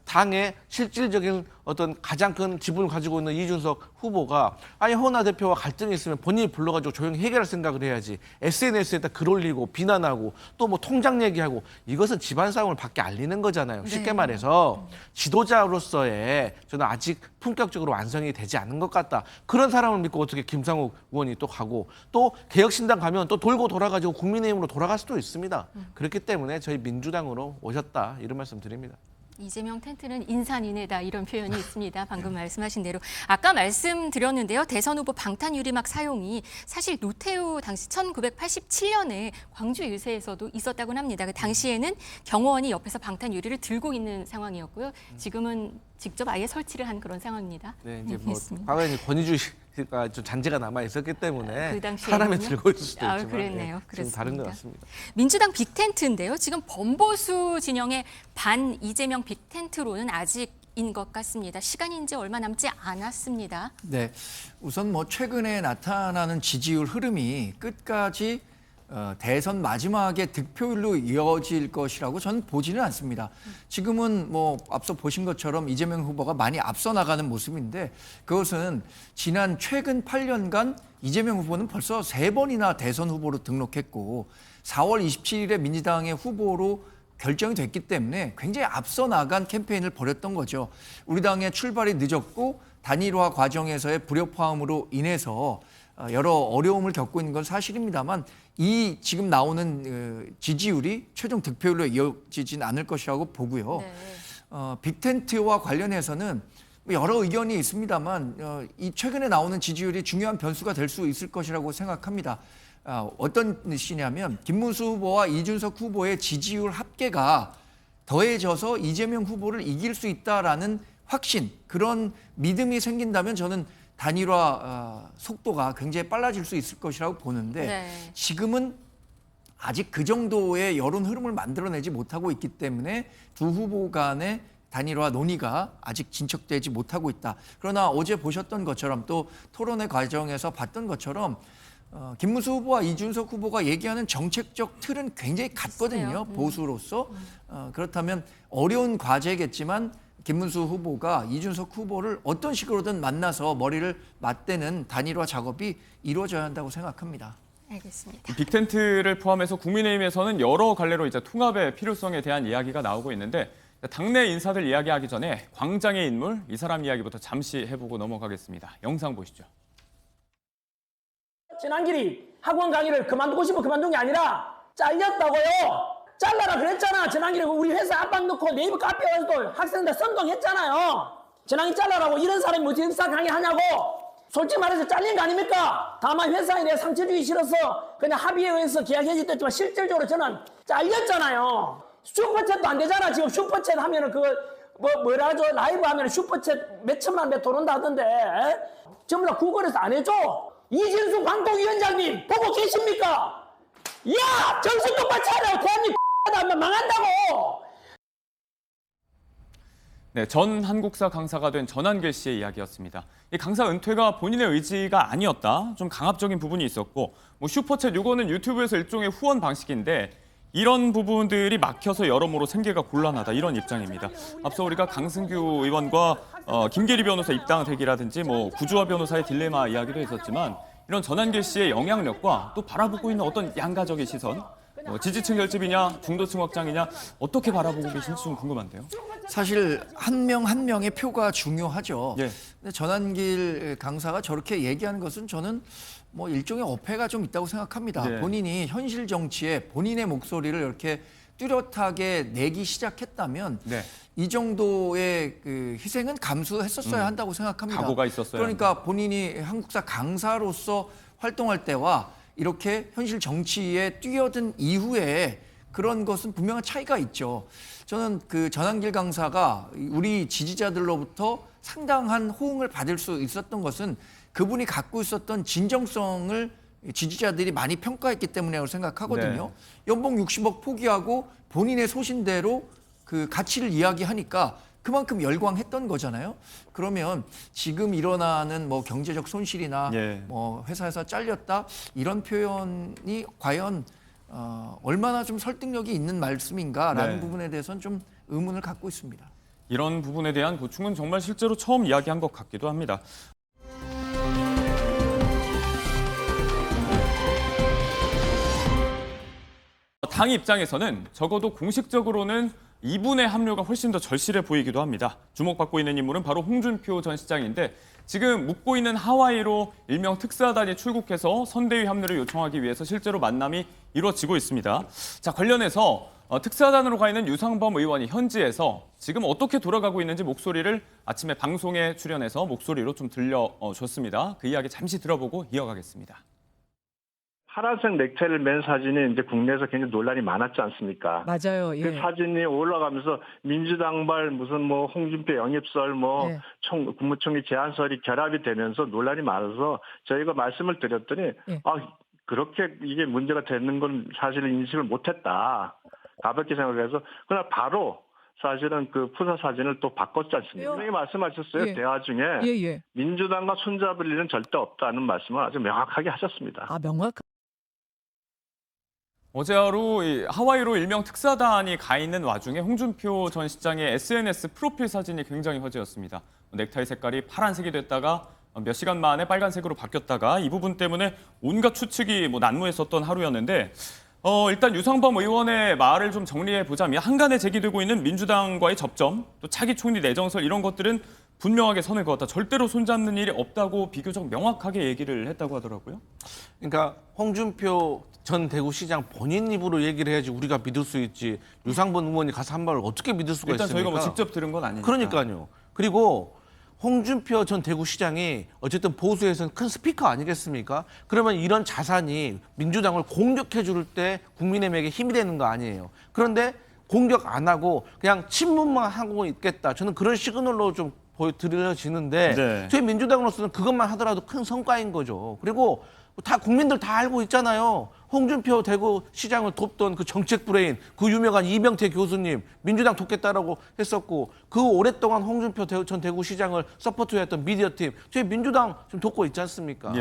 당의 실질적인 어떤 가장 큰 지분을 가지고 있는 이준석 후보가 아니 허은하 대표와 갈등이 있으면 본인이 불러가지고 조용히 해결할 생각을 해야지, SNS에다 글 올리고 비난하고 또 뭐 통장 얘기하고, 이것은 집안 싸움을 밖에 알리는 거잖아요. 쉽게 말해서 지도자로서의 저는 아직 품격적으로 완성이 되지 않은 것 같다. 그런 사람을 믿고 어떻게 김상욱 의원이 또 가고, 또 개혁신당 가면 또 돌고 돌아가지고 국민의힘으로 돌아갈 수도 있습니다. 그렇기 때문에 저희 민주당으로 오셨다, 이런 말씀 드립니다. 이재명 텐트는 인산인해다, 이런 표현이 있습니다. 방금 말씀하신 대로. 아까 말씀드렸는데요. 대선 후보 방탄 유리막 사용이 사실 노태우 당시 1987년에 광주 유세에서도 있었다고 합니다. 그 당시에는 경호원이 옆에서 방탄 유리를 들고 있는 상황이었고요. 지금은 직접 아예 설치를 한 그런 상황입니다. 네, 이제 뭐 과거에 권위주의가 좀 잔재가 남아 있었기 때문에 그 사람이 들고 있을 수도 있지만 그랬네요. 지금 다른 것 같습니다. 민주당 빅텐트인데요. 지금 범보수 진영의 반 이재명 빅텐트로는 아직인 것 같습니다. 시간이 이제 얼마 남지 않았습니다. 네, 우선 뭐 최근에 나타나는 지지율 흐름이 끝까지 대선 마지막에 득표율로 이어질 것이라고 저는 보지는 않습니다. 지금은 뭐 앞서 보신 것처럼 이재명 후보가 많이 앞서 나가는 모습인데, 그것은 지난 최근 8년간 이재명 후보는 벌써 3번이나 대선 후보로 등록했고 4월 27일에 민주당의 후보로 결정이 됐기 때문에 굉장히 앞서 나간 캠페인을 벌였던 거죠. 우리 당의 출발이 늦었고 단일화 과정에서의 불협화음으로 인해서 여러 어려움을 겪고 있는 건 사실입니다만, 이 지금 나오는 지지율이 최종 득표율로 이어지진 않을 것이라고 보고요. 빅텐트와 관련해서는 여러 의견이 있습니다만 이 최근에 나오는 지지율이 중요한 변수가 될 수 있을 것이라고 생각합니다. 어떤 시냐면 김문수 후보와 이준석 후보의 지지율 합계가 더해져서 이재명 후보를 이길 수 있다라는 확신, 그런 믿음이 생긴다면 저는 단일화 속도가 굉장히 빨라질 수 있을 것이라고 보는데, 지금은 아직 그 정도의 여론 흐름을 만들어내지 못하고 있기 때문에 두 후보 간의 단일화 논의가 아직 진척되지 못하고 있다. 그러나 어제 보셨던 것처럼 또 토론회 과정에서 봤던 것처럼 김문수 후보와 이준석 후보가 얘기하는 정책적 틀은 굉장히 같거든요. 보수로서. 그렇다면 어려운 과제겠지만 김문수 후보가 이준석 후보를 어떤 식으로든 만나서 머리를 맞대는 단일화 작업이 이루어져야 한다고 생각합니다. 알겠습니다. 빅텐트를 포함해서 국민의힘에서는 여러 갈래로 이제 통합의 필요성에 대한 이야기가 나오고 있는데, 당내 인사들 이야기하기 전에 광장의 인물, 이 사람 이야기부터 잠시 해보고 넘어가겠습니다. 영상 보시죠. 전환길이 학원 강의를 그만두고 싶어 그만둔 게 아니라 잘렸다고요. 잘라라 그랬잖아. 전환길이 우리 회사 압박 넣고 네이버 카페 가서 또 학생들 선동했잖아요. 전환길 잘라라고. 이런 사람이 무슨 역사 강의 하냐고. 솔직히 말해서 잘린 거 아닙니까? 다만 회사에 내가 상처 주기 싫어서 그냥 합의에 의해서 계약 해지됐지만 실질적으로 저는 잘렸잖아요. 슈퍼챗도 안 되잖아. 지금 슈퍼챗 하면은 뭐라 하죠? 라이브 하면은 슈퍼챗 몇 천만 배 들어온다 하던데. 전부 다 구글에서 안 해줘. 이진수 방통위원장님 보고 계십니까? 야! 정신 똑바로 차려! 대한민국 하면 망한다고! 네, 전 한국사 강사가 된 전한길 씨의 이야기였습니다. 이 강사 은퇴가 본인의 의지가 아니었다. 좀 강압적인 부분이 있었고, 뭐 슈퍼챗 이거는 유튜브에서 일종의 후원 방식인데 이런 부분들이 막혀서 여러모로 생계가 곤란하다, 이런 입장입니다. 앞서 우리가 강승규 의원과 김계리 변호사 입당 대기라든지 뭐 구주화 변호사의 딜레마 이야기도 했었지만, 이런 전한길 씨의 영향력과 또 바라보고 있는 어떤 양가적인 시선, 지지층 결집이냐 중도층 확장이냐 어떻게 바라보고 계신지 좀 궁금한데요. 사실 한 명 한 명의 표가 중요하죠. 예. 근데 전한길 강사가 저렇게 얘기하는 것은 저는 뭐 일종의 어폐가 좀 있다고 생각합니다. 예. 본인이 현실 정치에 본인의 목소리를 이렇게 뚜렷하게 내기 시작했다면 이 정도의 그 희생은 감수했었어야 한다고 생각합니다. 각오가 있었어요. 그러니까 본인이 한국사 강사로서 활동할 때와 이렇게 현실 정치에 뛰어든 이후에 그런 것은 분명한 차이가 있죠. 저는 그 전한길 강사가 우리 지지자들로부터 상당한 호응을 받을 수 있었던 것은 그분이 갖고 있었던 진정성을 지지자들이 많이 평가했기 때문이라고 생각하거든요. 연봉 60억 포기하고 본인의 소신대로 그 가치를 이야기하니까 그만큼 열광했던 거잖아요. 그러면 지금 일어나는 뭐 경제적 손실이나 뭐 회사에서 잘렸다 이런 표현이 과연 얼마나 좀 설득력이 있는 말씀인가라는 부분에 대해서는 좀 의문을 갖고 있습니다. 이런 부분에 대한 고충은 정말 실제로 처음 이야기한 것 같기도 합니다. 당 입장에서는 적어도 공식적으로는 이분의 합류가 훨씬 더 절실해 보이기도 합니다. 주목받고 있는 인물은 바로 홍준표 전 시장인데 지금 묵고 있는 하와이로 일명 특사단이 출국해서 선대위 합류를 요청하기 위해서 실제로 만남이 이루어지고 있습니다. 자, 관련해서 특사단으로 가 있는 유상범 의원이 현지에서 지금 어떻게 돌아가고 있는지 목소리를 아침에 방송에 출연해서 목소리로 좀 들려줬습니다. 그 이야기 잠시 들어보고 이어가겠습니다. 파란색 넥타이를 맨 사진이 이제 국내에서 굉장히 논란이 많았지 않습니까? 맞아요. 예. 그 사진이 올라가면서 민주당발 무슨 뭐 홍준표 영입설 뭐 국무총리 제안설이 결합이 되면서 논란이 많아서 저희가 말씀을 드렸더니 그렇게 이게 문제가 되는 건 사실은 인식을 못했다. 가볍게 생각해서 그날 바로 사실은 그 푸사 사진을 또 바꿨지 않습니까? 분명히 말씀하셨어요. 대화 중에 민주당과 손잡을 일은 절대 없다는 말씀을 아주 명확하게 하셨습니다. 아, 명확. 어제 하루 하와이로 일명 특사단이 가 있는 와중에 홍준표 전 시장의 SNS 프로필 사진이 굉장히 화제였습니다. 넥타이 색깔이 파란색이 됐다가 몇 시간 만에 빨간색으로 바뀌었다가 이 부분 때문에 온갖 추측이 난무했었던 하루였는데 일단 유상범 의원의 말을 좀 정리해 보자면 한간에 제기되고 있는 민주당과의 접점, 또 차기 총리 내정설 이런 것들은 분명하게 선을 그었다. 절대로 손잡는 일이 없다고 비교적 명확하게 얘기를 했다고 하더라고요. 그러니까 홍준표 전 대구시장 본인 입으로 얘기를 해야지 우리가 믿을 수 있지. 유상범 의원이 가서 한 말을 어떻게 믿을 수가 일단 있습니까? 저희가 직접 들은 건 아니니까. 그러니까요. 그리고 홍준표 전 대구시장이 어쨌든 보수에서는 큰 스피커 아니겠습니까? 그러면 이런 자산이 민주당을 공격해 줄 때 국민의힘에게 힘이 되는 거 아니에요. 그런데 공격 안 하고 그냥 친문만 하고 있겠다. 저는 그런 시그널로 좀 보여드려지는데 저희 민주당으로서는 그것만 하더라도 큰 성과인 거죠. 그리고 다 국민들 다 알고 있잖아요. 홍준표 대구시장을 돕던 그 정책 브레인, 그 유명한 이병태 교수님 민주당 돕겠다라고 했었고 그 오랫동안 홍준표 전 대구시장을 서포트했던 미디어팀 저희 민주당 좀 돕고 있지 않습니까?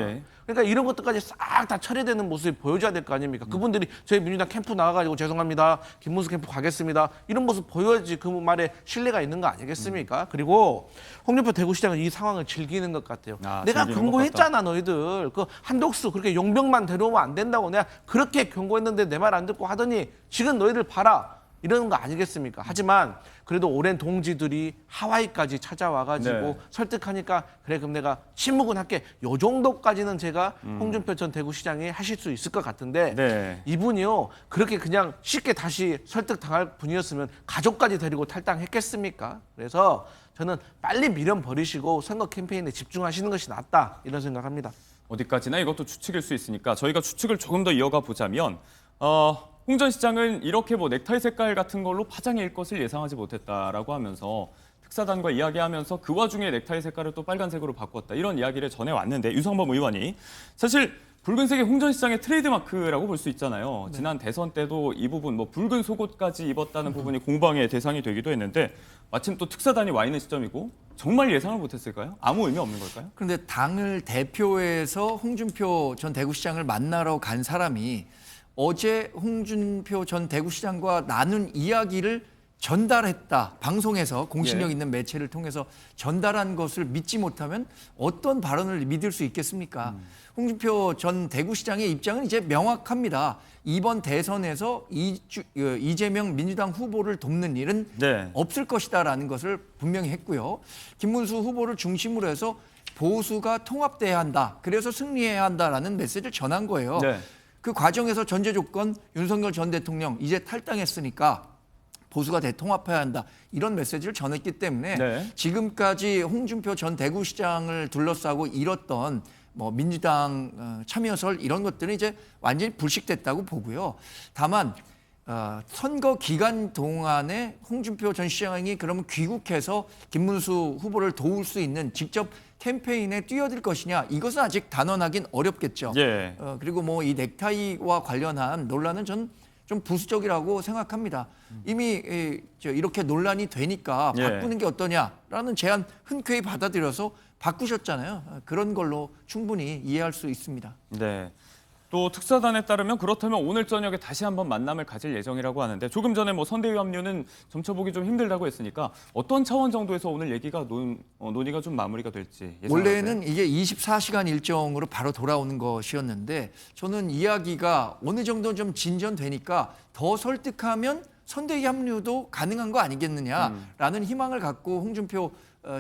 그러니까 이런 것들까지 싹 다 처리되는 모습을 보여줘야 될 거 아닙니까? 그분들이 저희 민주당 캠프 나와가지고 죄송합니다. 김문수 캠프 가겠습니다. 이런 모습 보여야지 그 말에 신뢰가 있는 거 아니겠습니까? 그리고 홍준표 대구시장은 이 상황을 즐기는 것 같아요. 내가 경고했잖아 너희들. 그 한독수 그렇게 용병만 데려오면 안 된다고 내가 그렇게 경고했는데 내 말 안 듣고 하더니 지금 너희들 봐라. 이러는 거 아니겠습니까? 하지만 그래도 오랜 동지들이 하와이까지 찾아와가지고 설득하니까 그래 그럼 내가 침묵은 할게. 요 정도까지는 제가 홍준표 전 대구시장이 하실 수 있을 것 같은데 이분이요 그렇게 그냥 쉽게 다시 설득당할 분이었으면 가족까지 데리고 탈당했겠습니까? 그래서 저는 빨리 미련 버리시고 선거 캠페인에 집중하시는 것이 낫다 이런 생각합니다. 어디까지나 이것도 추측일 수 있으니까 저희가 추측을 조금 더 이어가 보자면 홍 전 시장은 이렇게 넥타이 색깔 같은 걸로 파장일 것을 예상하지 못했다라고 하면서 특사단과 이야기하면서 그 와중에 넥타이 색깔을 또 빨간색으로 바꿨다. 이런 이야기를 전해왔는데 유상범 의원이 사실 붉은색이 홍 전 시장의 트레이드마크라고 볼 수 있잖아요. 지난 대선 때도 이 부분 붉은 속옷까지 입었다는 부분이 공방의 대상이 되기도 했는데 마침 또 특사단이 와 있는 시점이고 정말 예상을 못했을까요? 아무 의미 없는 걸까요? 그런데 당을 대표해서 홍준표 전 대구시장을 만나러 간 사람이 어제 홍준표 전 대구시장과 나눈 이야기를 전달했다. 방송에서 공신력 있는 매체를 통해서 전달한 것을 믿지 못하면 어떤 발언을 믿을 수 있겠습니까? 홍준표 전 대구시장의 입장은 이제 명확합니다. 이번 대선에서 이재명 민주당 후보를 돕는 일은 없을 것이다라는 것을 분명히 했고요. 김문수 후보를 중심으로 해서 보수가 통합돼야 한다. 그래서 승리해야 한다라는 메시지를 전한 거예요. 그 과정에서 전제 조건 윤석열 전 대통령 이제 탈당했으니까 보수가 대통합해야 한다. 이런 메시지를 전했기 때문에 지금까지 홍준표 전 대구시장을 둘러싸고 이뤘던 민주당 참여설 이런 것들은 이제 완전히 불식됐다고 보고요. 다만 선거 기간 동안에 홍준표 전 시장이 그러면 귀국해서 김문수 후보를 도울 수 있는 직접 캠페인에 뛰어들 것이냐, 이것은 아직 단언하긴 어렵겠죠. 예. 그리고 뭐 이 넥타이와 관련한 논란은 전 좀 부수적이라고 생각합니다. 이미 이렇게 논란이 되니까 예. 바꾸는 게 어떠냐라는 제안 흔쾌히 받아들여서 바꾸셨잖아요. 그런 걸로 충분히 이해할 수 있습니다. 네. 또 특사단에 따르면 그렇다면 오늘 저녁에 다시 한번 만남을 가질 예정이라고 하는데 조금 전에 뭐 선대위 합류는 점쳐보기 좀 힘들다고 했으니까 어떤 차원 정도에서 오늘 얘기가 논의가 좀 마무리가 될지 예상하세요? 원래는 이게 24시간 일정으로 바로 돌아오는 것이었는데 저는 이야기가 어느 정도 좀 진전되니까 더 설득하면 선대위 합류도 가능한 거 아니겠느냐라는 희망을 갖고 홍준표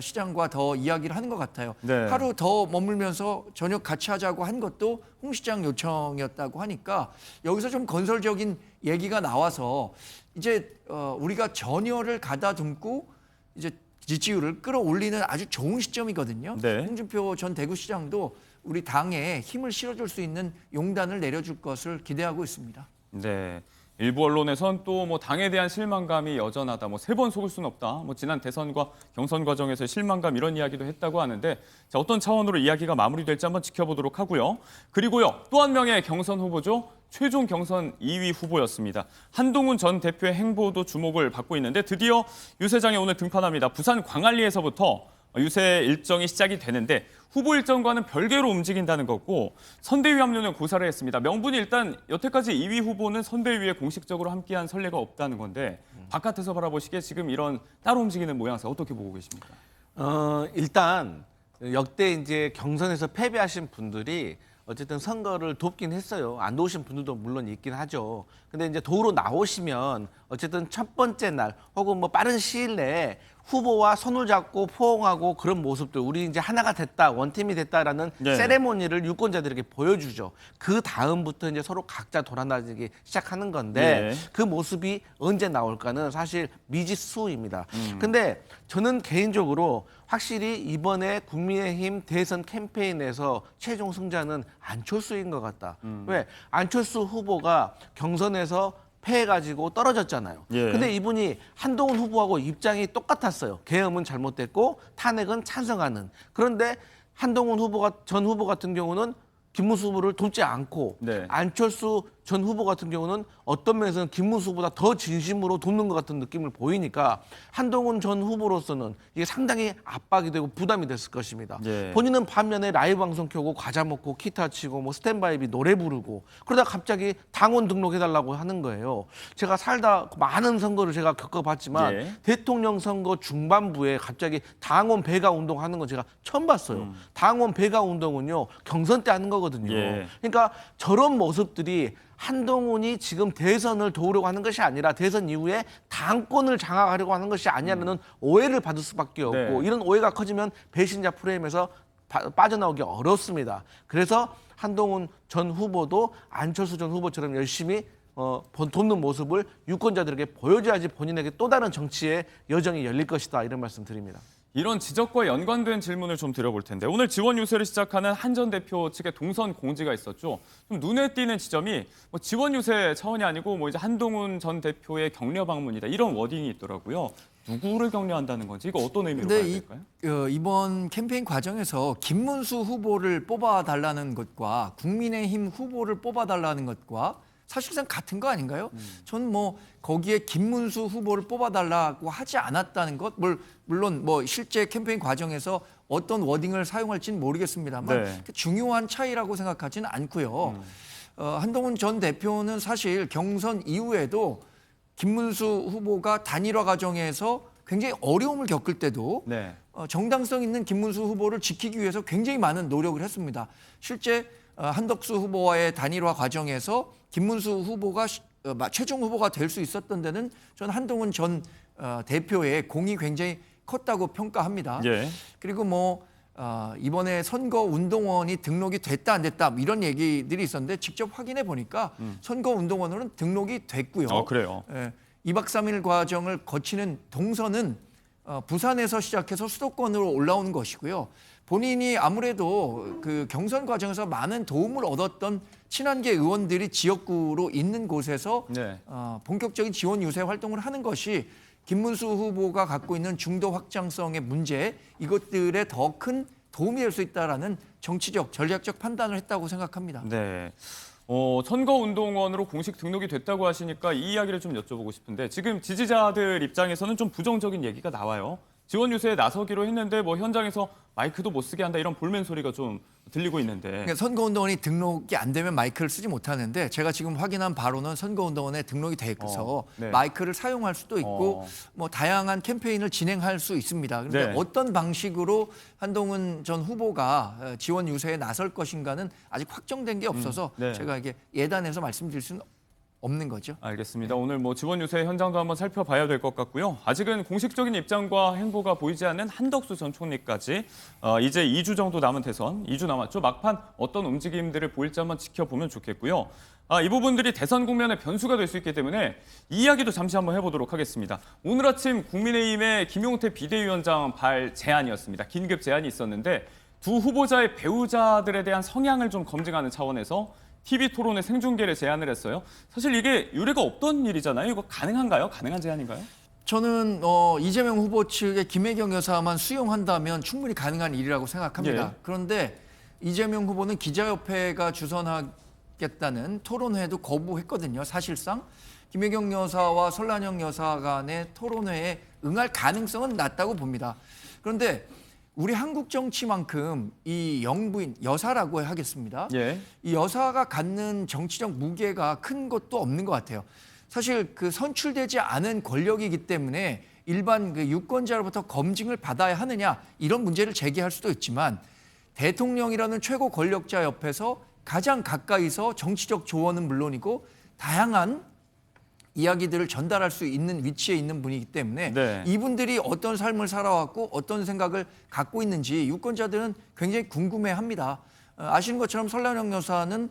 시장과 더 이야기를 하는 것 같아요. 네. 하루 더 머물면서 저녁 같이 하자고 한 것도 홍 시장 요청이었다고 하니까 여기서 좀 건설적인 얘기가 나와서 이제 우리가 전열을 가다듬고 이제 지지율을 끌어올리는 아주 좋은 시점이거든요. 네. 홍준표 전 대구시장도 우리 당에 힘을 실어줄 수 있는 용단을 내려줄 것을 기대하고 있습니다. 네. 일부 언론에선 또 뭐 당에 대한 실망감이 여전하다. 뭐 3번 속을 수는 없다. 뭐 지난 대선과 경선 과정에서 실망감 이런 이야기도 했다고 하는데 자, 어떤 차원으로 이야기가 마무리될지 한번 지켜보도록 하고요. 그리고요. 또 한 명의 경선 후보죠. 최종 경선 2위 후보였습니다. 한동훈 전 대표의 행보도 주목을 받고 있는데 드디어 유세장에 오늘 등판합니다. 부산 광안리에서부터 유세 일정이 시작이 되는데 후보 일정과는 별개로 움직인다는 거고 선대위 합류는 고사를 했습니다. 명분이 일단 여태까지 2위 후보는 선대위에 공식적으로 함께한 선례가 없다는 건데 바깥에서 바라보시기에 지금 이런 따로 움직이는 모양새 어떻게 보고 계십니까? 일단 역대 이제 경선에서 패배하신 분들이 어쨌든 선거를 돕긴 했어요. 안 도우신 분들도 물론 있긴 하죠. 근데 이제 도로 나오시면 어쨌든 첫 번째 날 혹은 뭐 빠른 시일 내에 후보와 손을 잡고 포옹하고 그런 모습들, 우리 이제 하나가 됐다, 원팀이 됐다라는 네. 세레모니를 유권자들에게 보여주죠. 그 다음부터 이제 서로 각자 돌아다니기 시작하는 건데 네. 그 모습이 언제 나올까는 사실 미지수입니다. 근데 저는 개인적으로 확실히 이번에 국민의힘 대선 캠페인에서 최종 승자는 안철수인 것 같다. 왜? 안철수 후보가 경선에서 패해가지고 떨어졌잖아요. 예. 근데 이분이 한동훈 후보하고 입장이 똑같았어요. 계엄은 잘못됐고 탄핵은 찬성하는. 그런데 한동훈 전 후보 같은 경우는 김문수 후보를 돕지 않고 네. 안철수 전 후보 같은 경우는 어떤 면에서는 김문수 후보보다 더 진심으로 돕는 것 같은 느낌을 보이니까 한동훈 전 후보로서는 이게 상당히 압박이 되고 부담이 됐을 것입니다. 예. 본인은 반면에 라이브 방송 켜고 과자 먹고 기타 치고 뭐 스탠바이비 노래 부르고 그러다 갑자기 당원 등록해달라고 하는 거예요. 제가 살다 많은 선거를 제가 겪어봤지만 예. 대통령 선거 중반부에 갑자기 당원 배가 운동하는 건 제가 처음 봤어요. 당원 배가 운동은요 경선 때 하는 거거든요. 예. 그러니까 저런 모습들이 한동훈이 지금 대선을 도우려고 하는 것이 아니라 대선 이후에 당권을 장악하려고 하는 것이 아니냐는 오해를 받을 수밖에 없고 네. 이런 오해가 커지면 배신자 프레임에서 빠져나오기 어렵습니다. 그래서 한동훈 전 후보도 안철수 전 후보처럼 열심히 돕는 모습을 유권자들에게 보여줘야지 본인에게 또 다른 정치의 여정이 열릴 것이다 이런 말씀 드립니다. 이런 지적과 연관된 질문을 좀 드려볼 텐데 오늘 지원 유세를 시작하는 한 전 대표 측의 동선 공지가 있었죠. 좀 눈에 띄는 지점이 뭐 지원 유세 차원이 아니고 뭐 이제 한동훈 전 대표의 격려 방문이다 이런 워딩이 있더라고요. 누구를 격려한다는 건지 이거 어떤 의미로 봐야 될까요? 이번 캠페인 과정에서 김문수 후보를 뽑아달라는 것과 국민의힘 후보를 뽑아달라는 것과 사실상 같은 거 아닌가요? 전 뭐 거기에 김문수 후보를 뽑아달라고 하지 않았다는 것, 물론 뭐 실제 캠페인 과정에서 어떤 워딩을 사용할지는 모르겠습니다만 네. 중요한 차이라고 생각하지는 않고요. 한동훈 전 대표는 사실 경선 이후에도 김문수 후보가 단일화 과정에서 굉장히 어려움을 겪을 때도 네. 정당성 있는 김문수 후보를 지키기 위해서 굉장히 많은 노력을 했습니다. 실제 한덕수 후보와의 단일화 과정에서 김문수 후보가 최종 후보가 될 수 있었던 데는 저는 한동훈 전 대표의 공이 굉장히 컸다고 평가합니다. 예. 그리고 뭐 이번에 선거운동원이 등록이 됐다 안 됐다 이런 얘기들이 있었는데 직접 확인해 보니까 선거운동원으로는 등록이 됐고요. 그래요? 예, 2박 3일 과정을 거치는 동선은 부산에서 시작해서 수도권으로 올라오는 것이고요. 본인이 아무래도 그 경선 과정에서 많은 도움을 얻었던 친한계 의원들이 지역구로 있는 곳에서 네. 본격적인 지원 유세 활동을 하는 것이 김문수 후보가 갖고 있는 중도 확장성의 문제, 이것들에 더 큰 도움이 될 수 있다라는 정치적, 전략적 판단을 했다고 생각합니다. 네. 선거운동원으로 공식 등록이 됐다고 하시니까 이 이야기를 좀 여쭤보고 싶은데 지금 지지자들 입장에서는 좀 부정적인 얘기가 나와요. 지원 유세에 나서기로 했는데 뭐 현장에서 마이크도 못 쓰게 한다 이런 볼멘 소리가 좀 들리고 있는데. 그러니까 선거운동원이 등록이 안 되면 마이크를 쓰지 못하는데 제가 지금 확인한 바로는 선거운동원에 등록이 돼 있어서 네. 마이크를 사용할 수도 있고 뭐 다양한 캠페인을 진행할 수 있습니다. 그런데 네. 어떤 방식으로 한동훈 전 후보가 지원 유세에 나설 것인가는 아직 확정된 게 없어서 네. 제가 이게 예단해서 말씀드릴 수는 없는 거죠. 알겠습니다. 오늘 뭐 지원 유세 현장도 한번 살펴봐야 될 것 같고요. 아직은 공식적인 입장과 행보가 보이지 않는 한덕수 전 총리까지 이제 2주 정도 남은 대선, 2주 남았죠. 막판 어떤 움직임들을 보일지 한번 지켜보면 좋겠고요. 이 부분들이 대선 국면의 변수가 될 수 있기 때문에 이 이야기도 잠시 한번 해보도록 하겠습니다. 오늘 아침 국민의힘의 김용태 비대위원장 발 제안이었습니다. 긴급 제안이 있었는데 두 후보자의 배우자들에 대한 성향을 좀 검증하는 차원에서 TV 토론의 생중계를 제안을 했어요. 사실 이게 유례가 없던 일이잖아요. 이거 가능한가요? 가능한 제안인가요? 저는 이재명 후보 측의 김혜경 여사만 수용한다면 충분히 가능한 일이라고 생각합니다. 예. 그런데 이재명 후보는 기자협회가 주선하겠다는 토론회도 거부했거든요. 사실상 김혜경 여사와 설란영 여사 간의 토론회에 응할 가능성은 낮다고 봅니다. 그런데 우리 한국 정치만큼 이 영부인, 여사라고 하겠습니다. 예. 이 여사가 갖는 정치적 무게가 큰 것도 없는 것 같아요. 사실 그 선출되지 않은 권력이기 때문에 일반 그 유권자로부터 검증을 받아야 하느냐 이런 문제를 제기할 수도 있지만 대통령이라는 최고 권력자 옆에서 가장 가까이서 정치적 조언은 물론이고 다양한 이야기들을 전달할 수 있는 위치에 있는 분이기 때문에 네. 이분들이 어떤 삶을 살아왔고 어떤 생각을 갖고 있는지 유권자들은 굉장히 궁금해합니다. 아시는 것처럼 설란영 여사는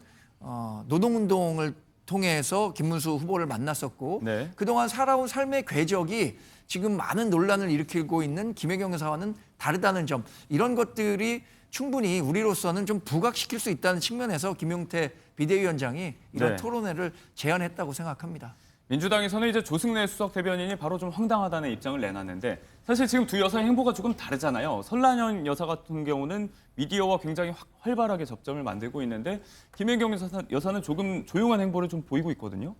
노동운동을 통해서 김문수 후보를 만났었고 네. 그동안 살아온 삶의 궤적이 지금 많은 논란을 일으키고 있는 김혜경 여사와는 다르다는 점, 이런 것들이 충분히 우리로서는 좀 부각시킬 수 있다는 측면에서 김용태 비대위원장이 이런 네. 토론회를 제안했다고 생각합니다. 민주당에서는 이제 조승래 수석 대변인이 바로 좀 황당하다는 입장을 내놨는데 사실 지금 두 여사의 행보가 조금 다르잖아요. 설란영 여사 같은 경우는 미디어와 굉장히 활발하게 접점을 만들고 있는데 김혜경 여사는 조금 조용한 행보를 좀 보이고 있거든요.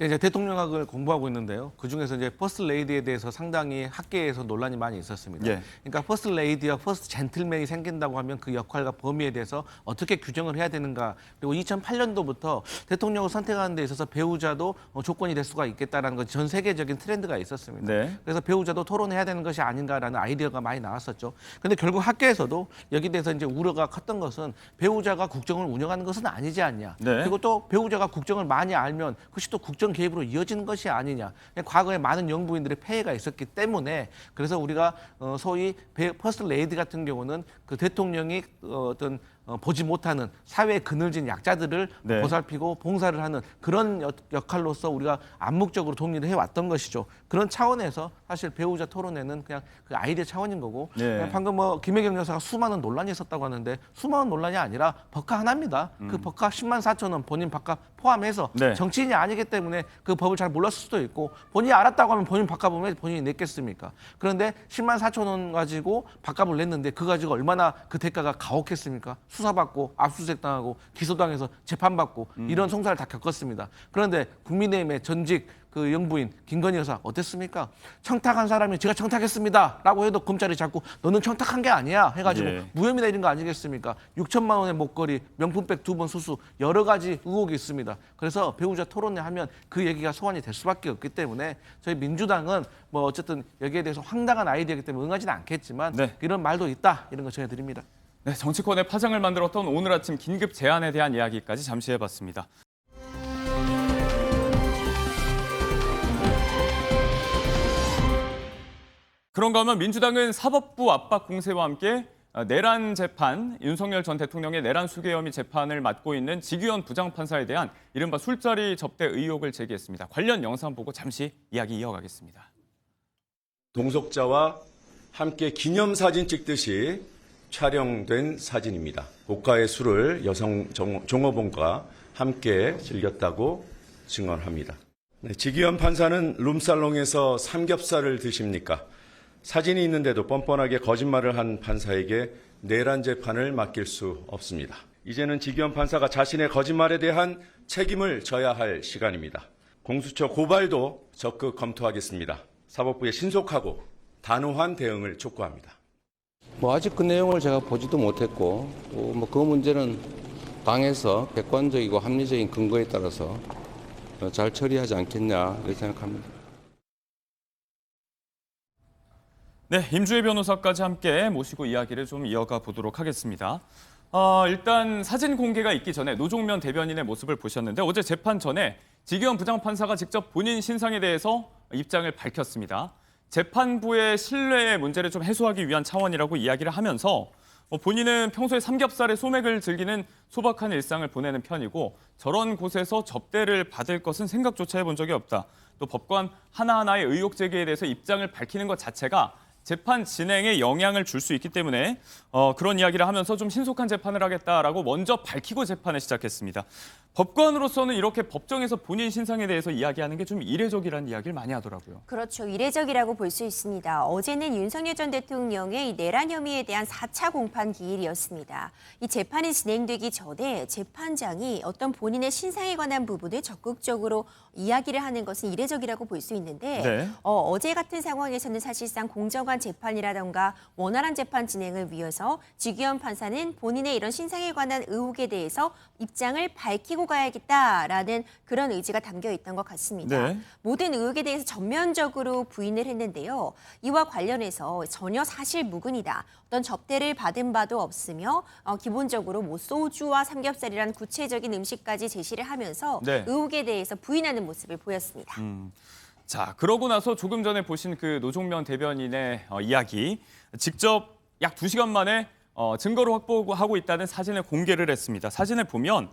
이제 대통령학을 공부하고 있는데요. 그 중에서 이제 퍼스트 레이디에 대해서 상당히 학계에서 논란이 많이 있었습니다. 예. 그러니까 퍼스트 레이디와 퍼스트 젠틀맨이 생긴다고 하면 그 역할과 범위에 대해서 어떻게 규정을 해야 되는가. 그리고 2008년도부터 대통령을 선택하는 데 있어서 배우자도 조건이 될 수가 있겠다라는 건 전 세계적인 트렌드가 있었습니다. 네. 그래서 배우자도 토론해야 되는 것이 아닌가라는 아이디어가 많이 나왔었죠. 그런데 결국 학계에서도 여기 대해서 이제 우려가 컸던 것은 배우자가 국정을 운영하는 것은 아니지 않냐. 네. 그리고 또 배우자가 국정을 많이 알면 그것이 또 국정 개입으로 이어지는 것이 아니냐. 과거에 많은 영부인들의 폐해가 있었기 때문에 그래서 우리가 소위 퍼스트 레이디 같은 경우는 그 대통령이 어떤 보지 못하는 사회에 그늘진 약자들을 네. 보살피고 봉사를 하는 그런 역할로서 우리가 암묵적으로 독립을 해왔던 것이죠. 그런 차원에서 사실 배우자 토론회는 그냥 그 아이디어 차원인 거고 네. 방금 김혜경 여사가 수많은 논란이 있었다고 하는데 수많은 논란이 아니라 법카 하나입니다. 그 법카 10만 4천 원 본인 밥값 포함해서 네. 정치인이 아니기 때문에 그 법을 잘 몰랐을 수도 있고 본인이 알았다고 하면 본인 밥값은 왜 본인이 냈겠습니까? 그런데 10만 4천 원 가지고 밥값을 냈는데 그 가지고 얼마나 그 대가가 가혹했습니까? 수사받고 압수수색당하고 기소당해서 재판받고 이런 송사를 다 겪었습니다. 그런데 국민의힘의 전직 그 영부인 김건희 여사 어땠습니까? 청탁한 사람이 제가 청탁했습니다라고 해도 검찰이 자꾸 너는 청탁한 게 아니야 해가지고 예. 무혐의다 이런 거 아니겠습니까? 6천만 원의 목걸이, 명품백 2번 수수 여러 가지 의혹이 있습니다. 그래서 배우자 토론회 하면 그 얘기가 소환이 될 수밖에 없기 때문에 저희 민주당은 뭐 어쨌든 여기에 대해서 황당한 아이디어이기 때문에 응하지는 않겠지만 네. 이런 말도 있다 이런 거 전해드립니다. 네, 정치권의 파장을 만들었던 오늘 아침 긴급 제안에 대한 이야기까지 잠시 해봤습니다. 그런가 하면 민주당은 사법부 압박 공세와 함께 내란 재판, 윤석열 전 대통령의 내란 수개 혐의 재판을 맡고 있는 지규현 부장판사에 대한 이른바 술자리 접대 의혹을 제기했습니다. 관련 영상 보고 잠시 이야기 이어가겠습니다. 동석자와 함께 기념사진 찍듯이 촬영된 사진입니다. 고가의 술을 여성 종업원과 함께 즐겼다고 증언합니다. 네, 지기현 판사는 룸살롱에서 삼겹살을 드십니까? 사진이 있는데도 뻔뻔하게 거짓말을 한 판사에게 내란 재판을 맡길 수 없습니다. 이제는 지기현 판사가 자신의 거짓말에 대한 책임을 져야 할 시간입니다. 공수처 고발도 적극 검토하겠습니다. 사법부의 신속하고 단호한 대응을 촉구합니다. 아직 그 내용을 제가 보지도 못했고 그 문제는 당에서 객관적이고 합리적인 근거에 따라서 잘 처리하지 않겠냐 이렇게 생각합니다. 네, 임주혜 변호사까지 함께 모시고 이야기를 좀 이어가 보도록 하겠습니다. 일단 사진 공개가 있기 전에 노종면 대변인의 모습을 보셨는데 어제 재판 전에 지기현 부장판사가 직접 본인 신상에 대해서 입장을 밝혔습니다. 재판부의 신뢰의 문제를 좀 해소하기 위한 차원이라고 이야기를 하면서 본인은 평소에 삼겹살에 소맥을 즐기는 소박한 일상을 보내는 편이고 저런 곳에서 접대를 받을 것은 생각조차 해본 적이 없다. 또 법관 하나하나의 의혹 제기에 대해서 입장을 밝히는 것 자체가 재판 진행에 영향을 줄 수 있기 때문에 그런 이야기를 하면서 좀 신속한 재판을 하겠다라고 먼저 밝히고 재판을 시작했습니다. 법관으로서는 이렇게 법정에서 본인 신상에 대해서 이야기하는 게 좀 이례적이라는 이야기를 많이 하더라고요. 그렇죠. 이례적이라고 볼 수 있습니다. 어제는 윤석열 전 대통령의 이 내란 혐의에 대한 4차 공판 기일이었습니다. 이 재판이 진행되기 전에 재판장이 어떤 본인의 신상에 관한 부분을 적극적으로 이야기를 하는 것은 이례적이라고 볼 수 있는데 네. 어제 같은 상황에서는 사실상 공정한 재판이라던가 원활한 재판 진행을 위해서 지기현 판사는 본인의 이런 신상에 관한 의혹에 대해서 입장을 밝히고 가야겠다라는 그런 의지가 담겨 있던 것 같습니다. 네. 모든 의혹에 대해서 전면적으로 부인을 했는데요. 이와 관련해서 전혀 사실 무근이다. 어떤 접대를 받은 바도 없으며 기본적으로 뭐 소주와 삼겹살이란 구체적인 음식까지 제시를 하면서 네. 의혹에 대해서 부인하는 모습을 보였습니다. 자, 그러고 나서 조금 전에 보신 그 노종면 대변인의 이야기, 직접 약 2시간 만에 증거를 확보하고 있다는 사진을 공개를 했습니다. 사진을 보면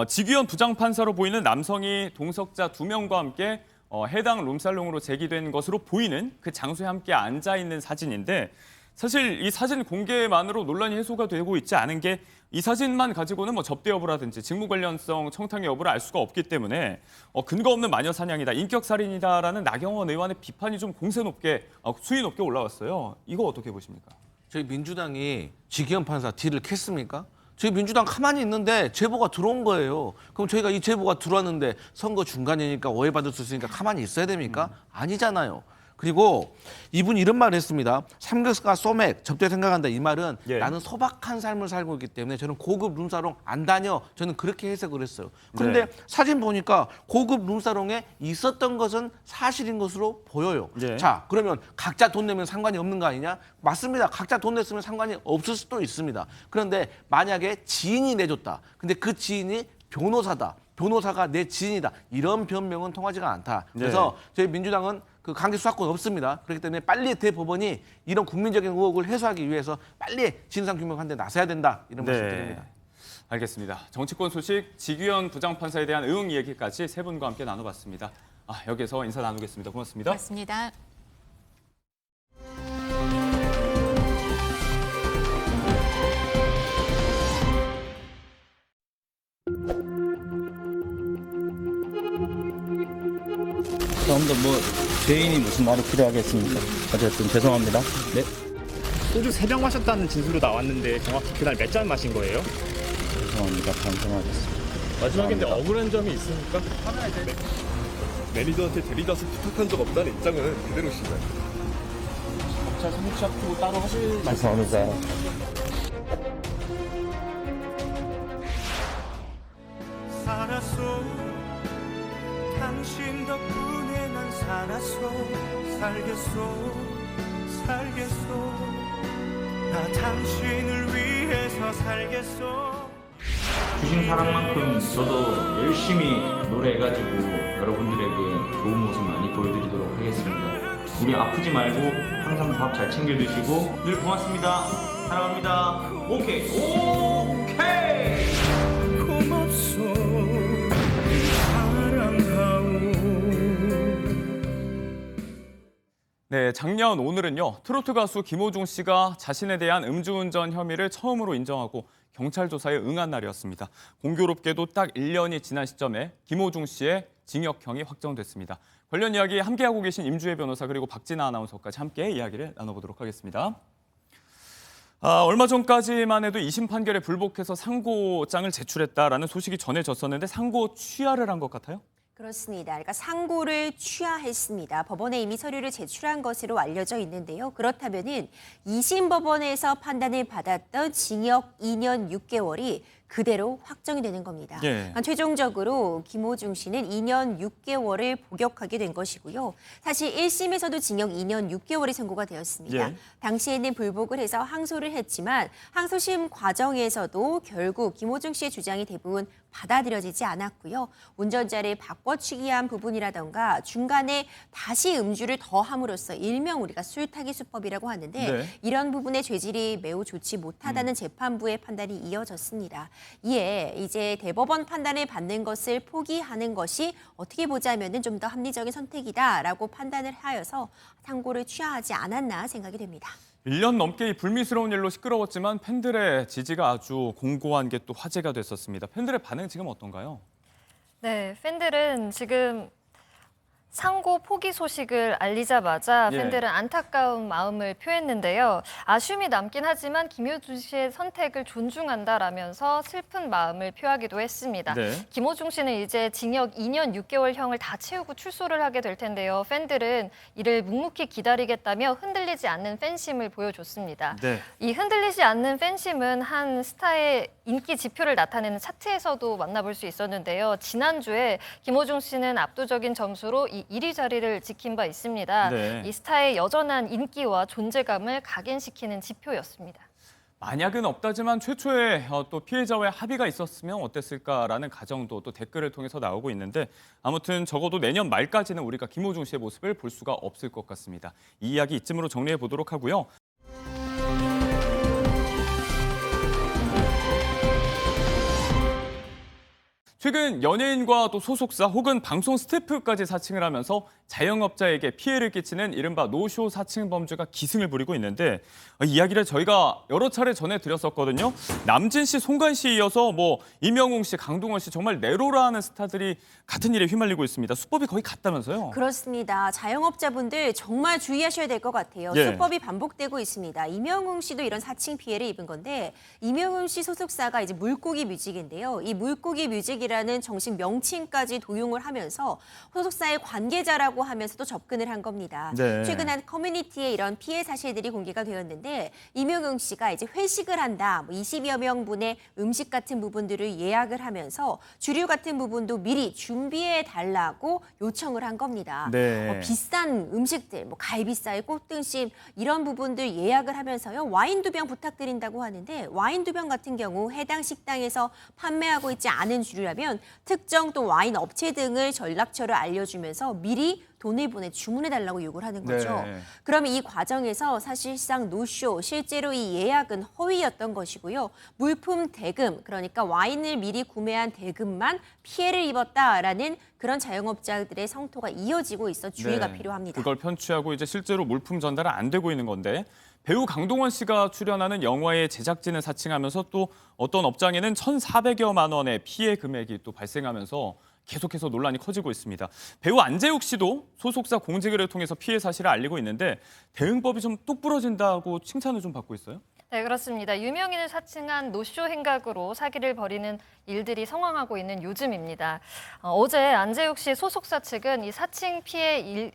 지기현 부장판사로 보이는 남성이 동석자 2명과 함께 해당 룸살롱으로 제기된 것으로 보이는 그 장소에 함께 앉아 있는 사진인데 사실 이 사진 공개만으로 논란이 해소가 되고 있지 않은 게 이 사진만 가지고는 뭐 접대 여부라든지 직무 관련성 청탁의 여부를 알 수가 없기 때문에 근거 없는 마녀 사냥이다, 인격 살인이다라는 나경원 의원의 비판이 좀 공세 높게 수위 높게 올라왔어요. 이거 어떻게 보십니까? 저희 민주당이 지기현 판사 딜을 캤습니까? 저희 민주당 가만히 있는데 제보가 들어온 거예요. 그럼 저희가 이 제보가 들어왔는데 선거 중간이니까 오해받을 수 있으니까 가만히 있어야 됩니까? 아니잖아요. 그리고 이분이 이런 말을 했습니다. 삼겹살과 소맥, 접대 생각한다. 이 말은 나는 소박한 삶을 살고 있기 때문에 저는 고급 룸사롱 안 다녀. 저는 그렇게 해석을 했어요. 그런데 사진 보니까 고급 룸사롱에 있었던 것은 사실인 것으로 보여요. 자, 그러면 각자 돈 내면 상관이 없는 거 아니냐? 맞습니다. 각자 돈 냈으면 상관이 없을 수도 있습니다. 그런데 만약에 지인이 내줬다. 근데 그 지인이 변호사다. 변호사가 내 지인이다. 이런 변명은 통하지가 않다. 그래서 저희 민주당은 그 강제 수사권 없습니다. 그렇기 때문에 빨리 대법원이 이런 국민적인 의혹을 해소하기 위해서 빨리 진상규명하는 데 나서야 된다. 이런 말씀 드립니다. 알겠습니다. 정치권 소식, 지기현 부장판사에 대한 의혹 얘기까지 세 분과 함께 나눠봤습니다. 여기서 인사 나누겠습니다. 고맙습니다. 고맙습니다. 처음부터 죄인이 무슨 말이 필요하겠습니까? 어쨌든 죄송합니다. 네. 소주 3병 마셨다는 진술로 나왔는데 정확히 그날 몇 잔 마신 거예요? 죄송합니다. 반성하겠습니다. 마지막인데 억울한 점이 있습니까? 네. 매니저한테 대리다수 부탁한 적 없다는 입장은 그대로시나요? 검찰 성취하고 따로 하실 말씀. 죄송합니다. 살았어 당신 덕분에 난 살았어 살겠어 나 당신을 위해서 살겠어 주신 사랑만큼 저도 열심히 노래해가지고 여러분들에게 좋은 모습 많이 보여드리도록 하겠습니다. 우리 아프지 말고 항상 밥 잘 챙겨 드시고 늘 고맙습니다. 사랑합니다. 오케이. 고맙소 사랑하오. 네, 작년 오늘은요. 트로트 가수 김호중 씨가 자신에 대한 음주운전 혐의를 처음으로 인정하고 경찰 조사에 응한 날이었습니다. 공교롭게도 딱 1년이 지난 시점에 김호중 씨의 징역형이 확정됐습니다. 관련 이야기 함께하고 계신 임주혜 변호사 그리고 박진아 아나운서까지 함께 이야기를 나눠보도록 하겠습니다. 얼마 전까지만 해도 2심 판결에 불복해서 상고장을 제출했다라는 소식이 전해졌었는데 상고 취하를 한 것 같아요? 그렇습니다. 그러니까 상고를 취하했습니다. 법원에 이미 서류를 제출한 것으로 알려져 있는데요. 그렇다면은 2심 법원에서 판단을 받았던 징역 2년 6개월이 그대로 확정이 되는 겁니다. 그러니까 최종적으로 김호중 씨는 2년 6개월을 복역하게 된 것이고요. 사실 1심에서도 징역 2년 6개월이 선고가 되었습니다. 당시에는 불복을 해서 항소를 했지만 항소심 과정에서도 결국 김호중 씨의 주장이 대부분 받아들여지지 않았고요. 운전자를 바꿔치기한 부분이라던가 중간에 다시 음주를 더함으로써 일명 우리가 술타기 수법이라고 하는데 이런 부분의 죄질이 매우 좋지 못하다는 재판부의 판단이 이어졌습니다. 이에 이제 대법원 판단을 받는 것을 포기하는 것이 어떻게 보자면은 좀 더 합리적인 선택이다라고 판단을 하여서 상고를 취하하지 않았나 생각이 됩니다. 1년 넘게 이 불미스러운 일로 시끄러웠지만 팬들의 지지가 아주 공고한 게 또 화제가 됐었습니다. 팬들의 반응 지금 어떤가요? 네, 팬들은 지금 상고 포기 소식을 알리자마자 팬들은 안타까운 마음을 표했는데요. 아쉬움이 남긴 하지만 김호중 씨의 선택을 존중한다라면서 슬픈 마음을 표하기도 했습니다. 김호중 씨는 이제 징역 2년 6개월형을 다 채우고 출소를 하게 될 텐데요. 팬들은 이를 묵묵히 기다리겠다며 흔들리지 않는 팬심을 보여줬습니다. 이 흔들리지 않는 팬심은 한 스타의 인기 지표를 나타내는 차트에서도 만나볼 수 있었는데요. 지난주에 김호중 씨는 압도적인 점수로 이 1위 자리를 지킨 바 있습니다. 이 스타의 여전한 인기와 존재감을 각인시키는 지표였습니다. 만약은 없다지만 최초에 또 피해자와의 합의가 있었으면 어땠을까라는 가정도 또 댓글을 통해서 나오고 있는데 아무튼 적어도 내년 말까지는 우리가 김호중 씨의 모습을 볼 수가 없을 것 같습니다. 이 이야기 이쯤으로 정리해 보도록 하고요. 최근 연예인과 또 소속사 혹은 방송 스태프까지 사칭을 하면서 자영업자에게 피해를 끼치는 이른바 노쇼 사칭 범죄가 기승을 부리고 있는데 이 이야기를 저희가 여러 차례 전해드렸었거든요. 남진 씨, 송가인 씨에 이어서 뭐 이명웅 씨, 강동원 씨 정말 내로라 하는 스타들이 같은 일에 휘말리고 있습니다. 수법이 거의 같다면서요? 그렇습니다. 자영업자분들 정말 주의하셔야 될 것 같아요. 수법이 반복되고 있습니다. 이명웅 씨도 이런 사칭 피해를 입은 건데 이명웅 씨 소속사가 이제 물고기 뮤직인데요. 이 물고기 뮤직이라는 정식 명칭까지 도용을 하면서 소속사의 관계자라고 하면서도 접근을 한 겁니다. 최근 한 커뮤니티에 이런 피해 사실들이 공개가 되었는데 이명웅 씨가 이제 회식을 한다, 20여 명분의 음식 같은 부분들을 예약을 하면서 주류 같은 부분도 미리 준비해 달라고 요청을 한 겁니다. 비싼 음식들, 뭐 갈비살, 꽃등심 이런 부분들 예약을 하면서요 와인 2병 부탁드린다고 하는데 와인 2병 같은 경우 해당 식당에서 판매하고 있지 않은 주류라면 특정 또 와인 업체 등을 연락처를 알려주면서 미리 돈을 보내 주문해달라고 요구를 하는 거죠. 그러면 이 과정에서 사실상 노쇼, 실제로 이 예약은 허위였던 것이고요. 물품 대금, 그러니까 와인을 미리 구매한 대금만 피해를 입었다라는 그런 자영업자들의 성토가 이어지고 있어 주의가 필요합니다. 그걸 편취하고 이제 실제로 물품 전달은 안 되고 있는 건데 배우 강동원 씨가 출연하는 영화의 제작진을 사칭하면서 또 어떤 업장에는 1,400여만 원의 피해 금액이 또 발생하면서 계속해서 논란이 커지고 있습니다. 배우 안재욱 씨도 소속사 공지글을 통해서 피해 사실을 알리고 있는데 대응법이 좀 똑부러진다고 칭찬을 좀 받고 있어요? 네, 그렇습니다. 유명인을 사칭한 노쇼 행각으로 사기를 벌이는 일들이 성황하고 있는 요즘입니다. 어제 안재욱 씨 소속사 측은 이 사칭 피해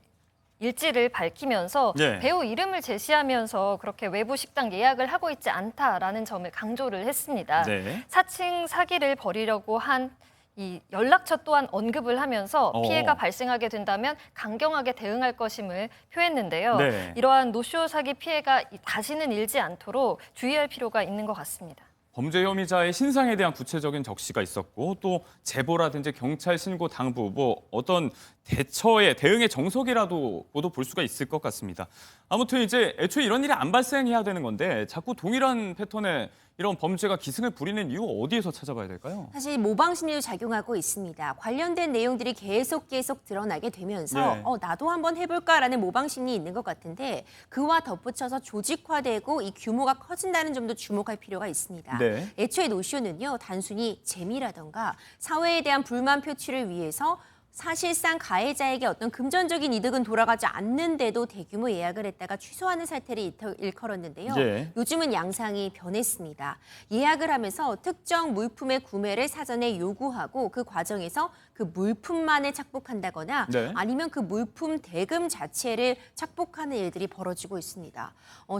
일지를 밝히면서 배우 이름을 제시하면서 그렇게 외부 식당 예약을 하고 있지 않다라는 점을 강조를 했습니다. 사칭 사기를 벌이려고 한 이 연락처 또한 언급을 하면서 피해가 발생하게 된다면 강경하게 대응할 것임을 표했는데요. 이러한 노쇼 사기 피해가 다시는 일지 않도록 주의할 필요가 있는 것 같습니다. 범죄 혐의자의 신상에 대한 구체적인 적시가 있었고 또 제보라든지 경찰 신고 당부, 뭐 어떤 대응의 정석이라고도 볼 수가 있을 것 같습니다. 아무튼 이제 애초에 이런 일이 안 발생해야 되는 건데 자꾸 동일한 패턴의 이런 범죄가 기승을 부리는 이유 어디에서 찾아봐야 될까요? 사실 모방 심리도 작용하고 있습니다. 관련된 내용들이 계속 드러나게 되면서 네. 나도 한번 해볼까라는 모방 심리 있는 것 같은데 그와 덧붙여서 조직화되고 이 규모가 커진다는 점도 주목할 필요가 있습니다. 네. 애초에 노쇼는요 단순히 재미라던가 사회에 대한 불만 표출을 위해서 사실상 가해자에게 어떤 금전적인 이득은 돌아가지 않는데도 대규모 예약을 했다가 취소하는 사태를 일컬었는데요. 예. 요즘은 양상이 변했습니다. 예약을 하면서 특정 물품의 구매를 사전에 요구하고 그 과정에서 그 물품만을 착복한다거나 네. 아니면 그 물품 대금 자체를 착복하는 일들이 벌어지고 있습니다.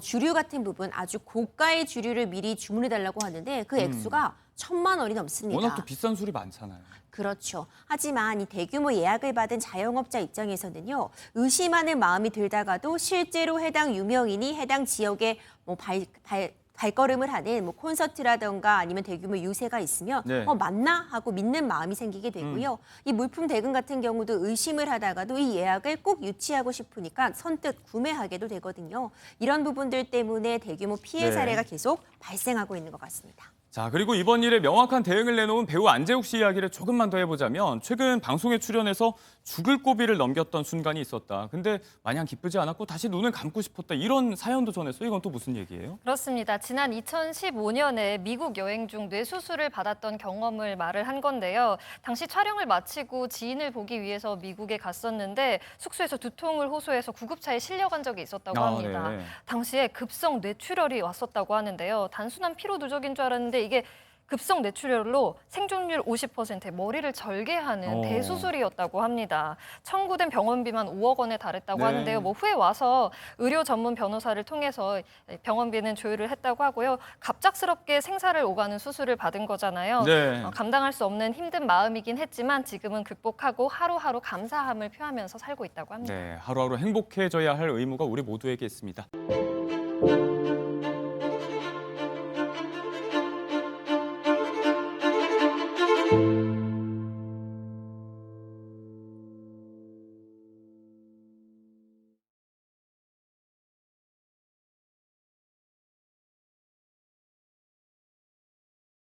주류 같은 부분 아주 고가의 주류를 미리 주문해달라고 하는데 그 액수가 1,000만 원이 넘습니다. 워낙 또 비싼 술이 많잖아요. 그렇죠. 하지만 이 대규모 예약을 받은 자영업자 입장에서는요. 의심하는 마음이 들다가도 실제로 해당 유명인이 해당 지역에 발걸음을 하는 콘서트라던가 아니면 대규모 유세가 있으면 네. 맞나 하고 믿는 마음이 생기게 되고요. 이 물품 대금 같은 경우도 의심을 하다가도 이 예약을 꼭 유치하고 싶으니까 선뜻 구매하게도 되거든요. 이런 부분들 때문에 대규모 피해 네. 사례가 계속 발생하고 있는 것 같습니다. 자, 그리고 이번 일에 명확한 대응을 내놓은 배우 안재욱 씨 이야기를 조금만 더 해보자면 최근 방송에 출연해서 죽을 고비를 넘겼던 순간이 있었다. 근데 마냥 기쁘지 않았고 다시 눈을 감고 싶었다. 이런 사연도 전했어요. 이건 또 무슨 얘기예요? 그렇습니다. 지난 2015년에 미국 여행 중 뇌수술을 받았던 경험을 말을 한 건데요. 당시 촬영을 마치고 지인을 보기 위해서 미국에 갔었는데 숙소에서 두통을 호소해서 구급차에 실려간 적이 있었다고 합니다. 네. 당시에 급성 뇌출혈이 왔었다고 하는데요. 단순한 피로 누적인 줄 알았는데 이게 급성 뇌출혈로 생존율 50%의 머리를 절개하는 대수술이었다고 합니다. 청구된 병원비만 5억 원에 달했다고 네. 하는데요. 후에 와서 의료 전문 변호사를 통해서 병원비는 조율을 했다고 하고요. 갑작스럽게 생사를 오가는 수술을 받은 거잖아요. 네. 감당할 수 없는 힘든 마음이긴 했지만 지금은 극복하고 하루하루 감사함을 표하면서 살고 있다고 합니다. 네, 하루하루 행복해져야 할 의무가 우리 모두에게 있습니다.